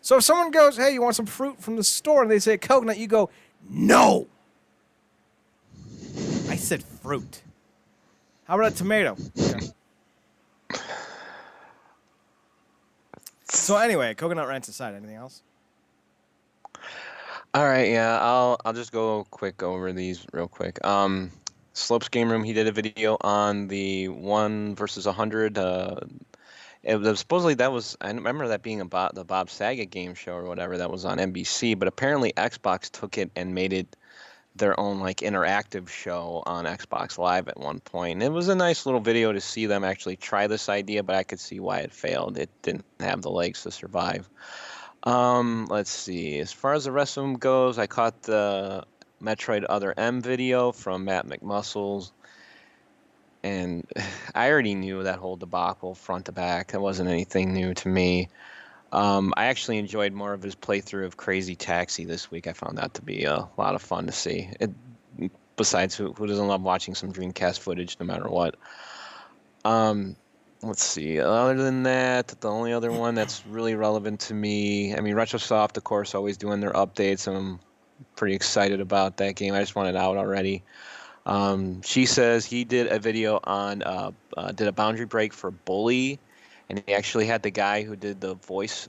So if someone goes, hey, you want some fruit from the store, and they say coconut, you go, no! I said fruit. How about a tomato? Okay. So anyway, coconut rants aside, anything else? All right, yeah, I'll just go quick over these real quick. Slopes Game Room, he did a video on the 1 versus 100. It was supposedly I remember that being about the Bob Saget game show or whatever that was on NBC, but apparently Xbox took it and made it their own like interactive show on Xbox Live at one point. And it was a nice little video to see them actually try this idea, but I could see why it failed. It didn't have the legs to survive. Let's see. As far as the rest of them goes, I caught the Metroid Other M video from Matt McMuscles, and I already knew that whole debacle front to back. That wasn't anything new to me. I actually enjoyed more of his playthrough of Crazy Taxi this week. I found that to be a lot of fun to see. Besides, who doesn't love watching some Dreamcast footage no matter what? Let's see. Other than that, the only other one that's really relevant to me, I mean, Retrosoft, of course, always doing their updates, and I'm pretty excited about that game. I just want it out already. She says he did a video on, did a boundary break for Bully, and he actually had the guy who did the voice,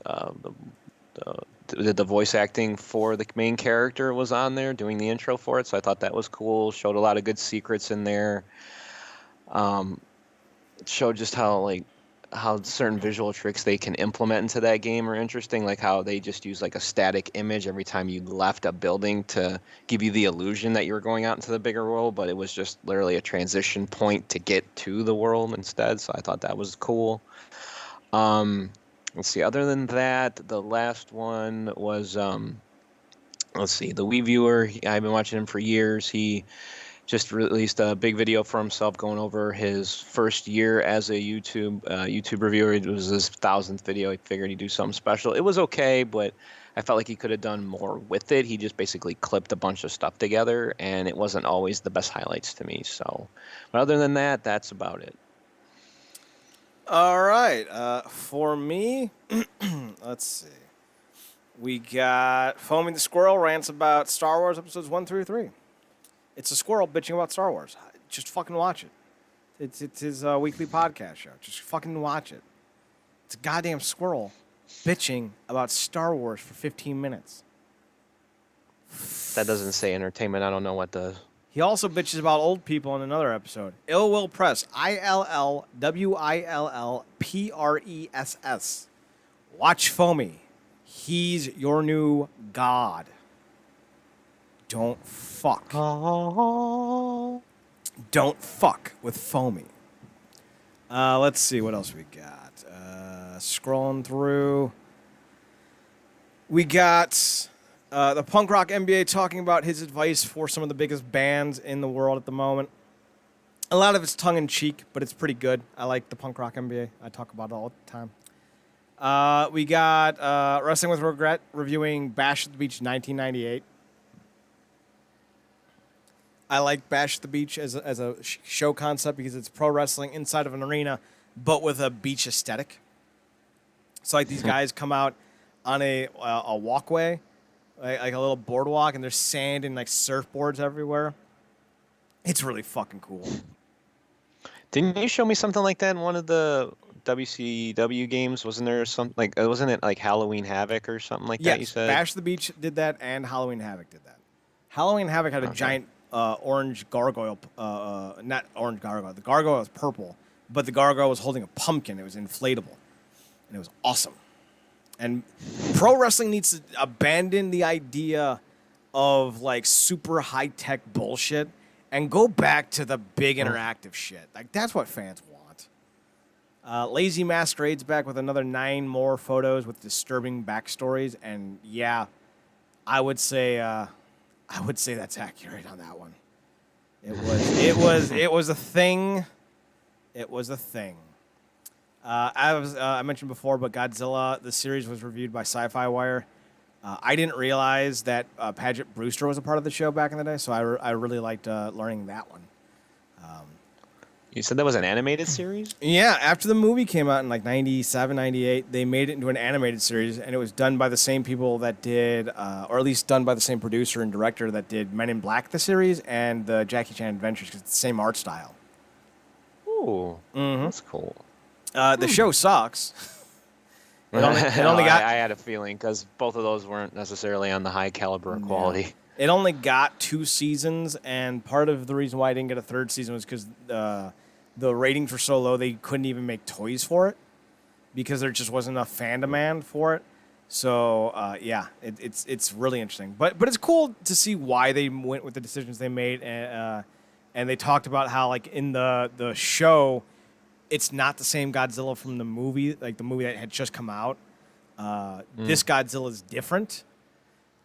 did the voice acting for the main character was on there doing the intro for it. So I thought that was cool. Showed a lot of good secrets in there. Showed just how certain visual tricks they can implement into that game are interesting, like how they just use like a static image every time you left a building to give you the illusion that you were going out into the bigger world, but it was just literally a transition point to get to the world instead. So I thought that was cool. Let's see. Other than that, the last one was let's see, the Wii Viewer. I've been watching him for years. He just released a big video for himself going over his first year as a YouTube reviewer. It was his 1,000th video. He figured he'd do something special. It was okay, but I felt like he could have done more with it. He just basically clipped a bunch of stuff together, and it wasn't always the best highlights to me. So, but other than that, that's about it. All right. For me, let's see. We got Foamy the Squirrel rants about Star Wars episodes 1 through 3. It's a squirrel bitching about Star Wars. Just fucking watch it. It's his weekly podcast show. Just fucking watch it. It's a goddamn squirrel bitching about Star Wars for 15 minutes. That doesness say entertainment. I don't know what does. He also bitches about old people in another episode. Ill Will Press. ILLWILLPRESS. Watch Foamy. He's your new god. Don't fuck. Don't fuck with Foamy. Let's see what else we got. Scrolling through. We got the Punk Rock NBA talking about his advice for some of the biggest bands in the world at the moment. A lot of it's tongue-in-cheek, but it's pretty good. I like the Punk Rock NBA. I talk about it all the time. We got Wrestling with Regret reviewing Bash at the Beach 1998. I like Bash at the Beach as a show concept because it's pro wrestling inside of an arena, but with a beach aesthetic. So like these guys come out on a walkway, like a little boardwalk, and there's sand and like surfboards everywhere. It's really fucking cool. Didn't you show me something like that in one of the WCW games? Wasn't there something like, wasn't it like Halloween Havoc or something like that? You said Bash the Beach did that, and Halloween Havoc did that. Halloween Havoc had a giant orange gargoyle, not orange gargoyle. The gargoyle was purple, but the gargoyle was holding a pumpkin. It was inflatable, and it was awesome. And pro wrestling needs to abandon the idea of like super high tech bullshit and go back to the big interactive shit. Like that's what fans want. Lazy Masquerade's back with another 9 more photos with disturbing backstories, and yeah, I would say that's accurate on that one. It was a thing. It was a thing. I mentioned before, but Godzilla, the series was reviewed by Sci-Fi Wire. I didn't realize that Paget Brewster was a part of the show back in the day, so I really liked learning that one. you said that was an animated series. Yeah, after the movie came out in like 97, 98, they made it into an animated series, and it was done by the same people that did, or at least done by the same producer and director that did Men in Black, the series, and the Jackie Chan Adventures, because it's the same art style. Ooh, that's cool. The show sucks. It only got. I had a feeling because both of those weren't necessarily on the high caliber quality. It only got 2 seasons, and part of the reason why I didn't get a 3rd season was because the ratings were so low they couldn't even make toys for it because there just wasn't enough fan demand for it. So it's really interesting, but it's cool to see why they went with the decisions they made, and they talked about how like in the show, it's not the same Godzilla from the movie, like the movie that had just come out. This Godzilla is different.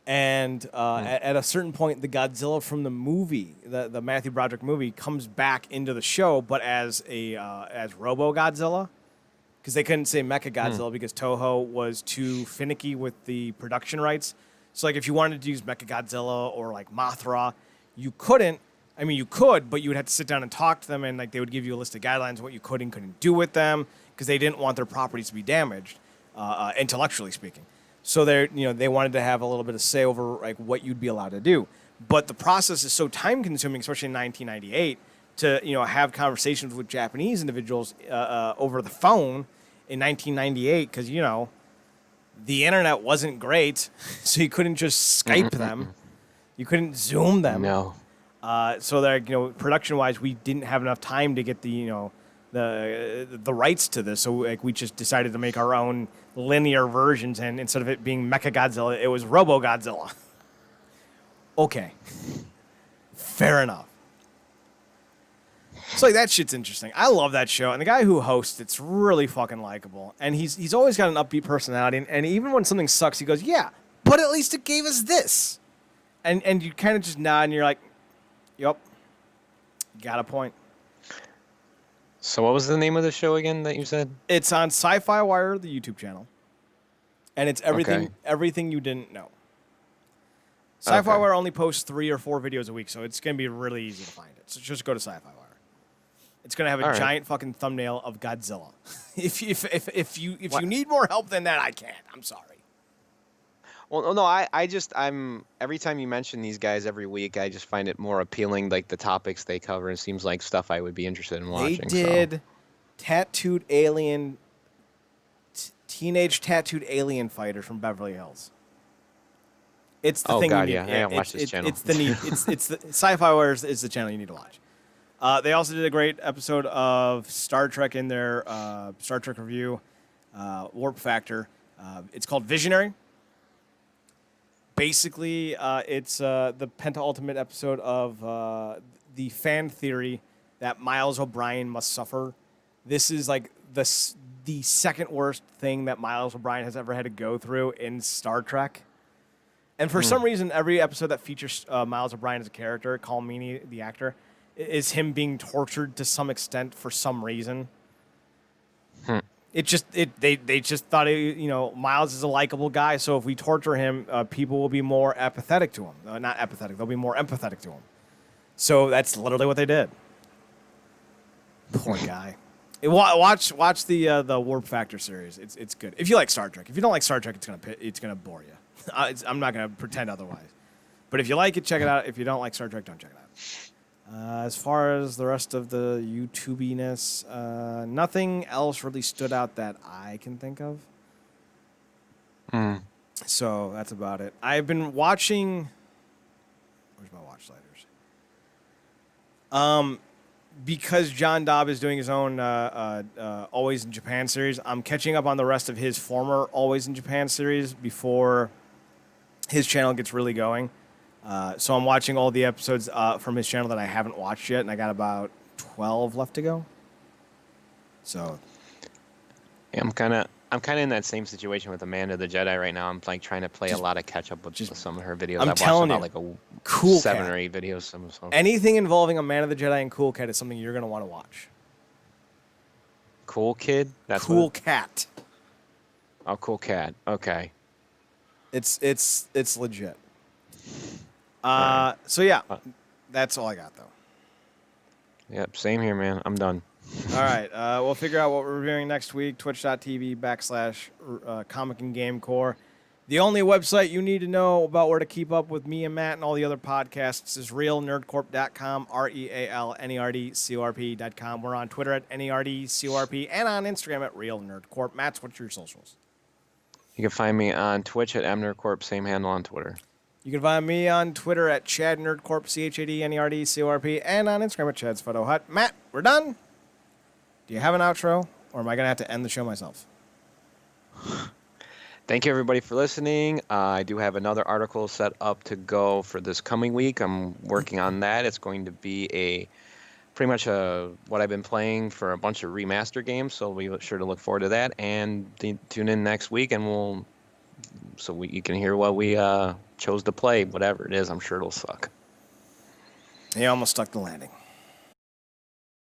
And at a certain point, the Godzilla from the movie, the Matthew Broderick movie, comes back into the show, but as Robo Godzilla, because they couldn't say Mecha Godzilla because Toho was too finicky with the production rights. So like if you wanted to use Mecha Godzilla or like Mothra, you couldn't. I mean, you could, but you would have to sit down and talk to them, and like they would give you a list of guidelines of what you could and couldn't do with them because they didn't want their properties to be damaged, intellectually speaking. So they wanted to have a little bit of say over like what you'd be allowed to do. But the process is so time consuming, especially in 1998, to have conversations with Japanese individuals over the phone in 1998 because the internet wasn't great, so you couldn't just Skype them, you couldn't Zoom them. No. So that production wise, we didn't have enough time to get the rights to this. So like we just decided to make our own linear versions, and instead of it being Mecha Godzilla, it was Robo Godzilla. Okay, fair enough. So like that shit's interesting. I love that show, and the guy who hosts it's really fucking likable, and he's always got an upbeat personality, and even when something sucks, he goes, "Yeah, but at least it gave us this," and you kind of just nod, and you're like, "Yep, got a point." So what was the name of the show again that you said? It's on Sci-Fi Wire, the YouTube channel, and it's everything you didn't know. Sci-Fi Wire only posts 3 or 4 videos a week, so it's gonna be really easy to find it. So just go to Sci-Fi Wire. It's gonna have a giant fucking thumbnail of Godzilla. If you need more help than that, I can't. I'm sorry. Well, no, I'm every time you mention these guys every week, I just find it more appealing, like the topics they cover. It seems like stuff I would be interested in watching. They did tattooed alien, teenage tattooed alien fighter from Beverly Hills. It's the thing. God, you need. I gotta watch this channel. It's the need. It's the Sci-Fi Wire is the channel you need to watch. They also did a great episode of Star Trek in their Star Trek review, Warp Factor. It's called Visionary. Basically, it's the penultimate episode of the fan theory that Miles O'Brien must suffer. This is like the second worst thing that Miles O'Brien has ever had to go through in Star Trek. And for some reason, every episode that features Miles O'Brien as a character, Colm Meaney, the actor, is him being tortured to some extent for some reason. They just thought Miles is a likable guy, so if we torture him, people will be more apathetic to him. Not apathetic, they'll be more empathetic to him. So that's literally what they did. Poor guy. Watch the Warp Factor series. It's good. If you like Star Trek. If you don't like Star Trek, it's gonna bore you. I'm not gonna pretend otherwise. But if you like it, check it out. If you don't like Star Trek, don't check it out. As far as the rest of the YouTubiness, nothing else really stood out that I can think of. So that's about it. I've been watching. Where's my watch sliders? Because John Dobb is doing his own Always in Japan series, I'm catching up on the rest of his former Always in Japan series before his channel gets really going. So I'm watching all the episodes from his channel that I haven't watched yet, and I got about 12 left to go. So, yeah, I'm kind of in that same situation with Amanda the Jedi right now. I'm like trying to play a lot of catch up with some of her videos. I'm I've telling watched you, about like a Cool 7 Cat. or 8 videos. So. Anything involving Amanda the Jedi and Cool Cat is something you're gonna want to watch. Cool Kid? That's Cool what? Cat. Oh, Cool Cat. Okay. It's legit. Right. So yeah, that's all I got though. Yep, same here, man. I'm done. All right, we'll figure out what we're reviewing next week. Twitch.tv/Comic and GameCorp. The only website you need to know about where to keep up with me and Matt and all the other podcasts is realnerdcorp.com, RealNerdCorp.com. We're on Twitter at NerdCorp and on Instagram at realnerdcorp. Matt, what's your socials? You can find me on Twitch at MNerdCorp, same handle on Twitter. You can find me on Twitter at ChadNerdCorp, ChadNerdCorp, and on Instagram at Chad's Photo Hut. Matt, we're done. Do you have an outro, or am I going to have to end the show myself? Thank you, everybody, for listening. I do have another article set up to go for this coming week. I'm working on that. It's going to be pretty much what I've been playing for a bunch of remaster games, so we'll be sure to look forward to that. And tune in next week, and you can hear what we chose to play. Whatever it is, I'm sure it'll suck. He almost stuck the landing.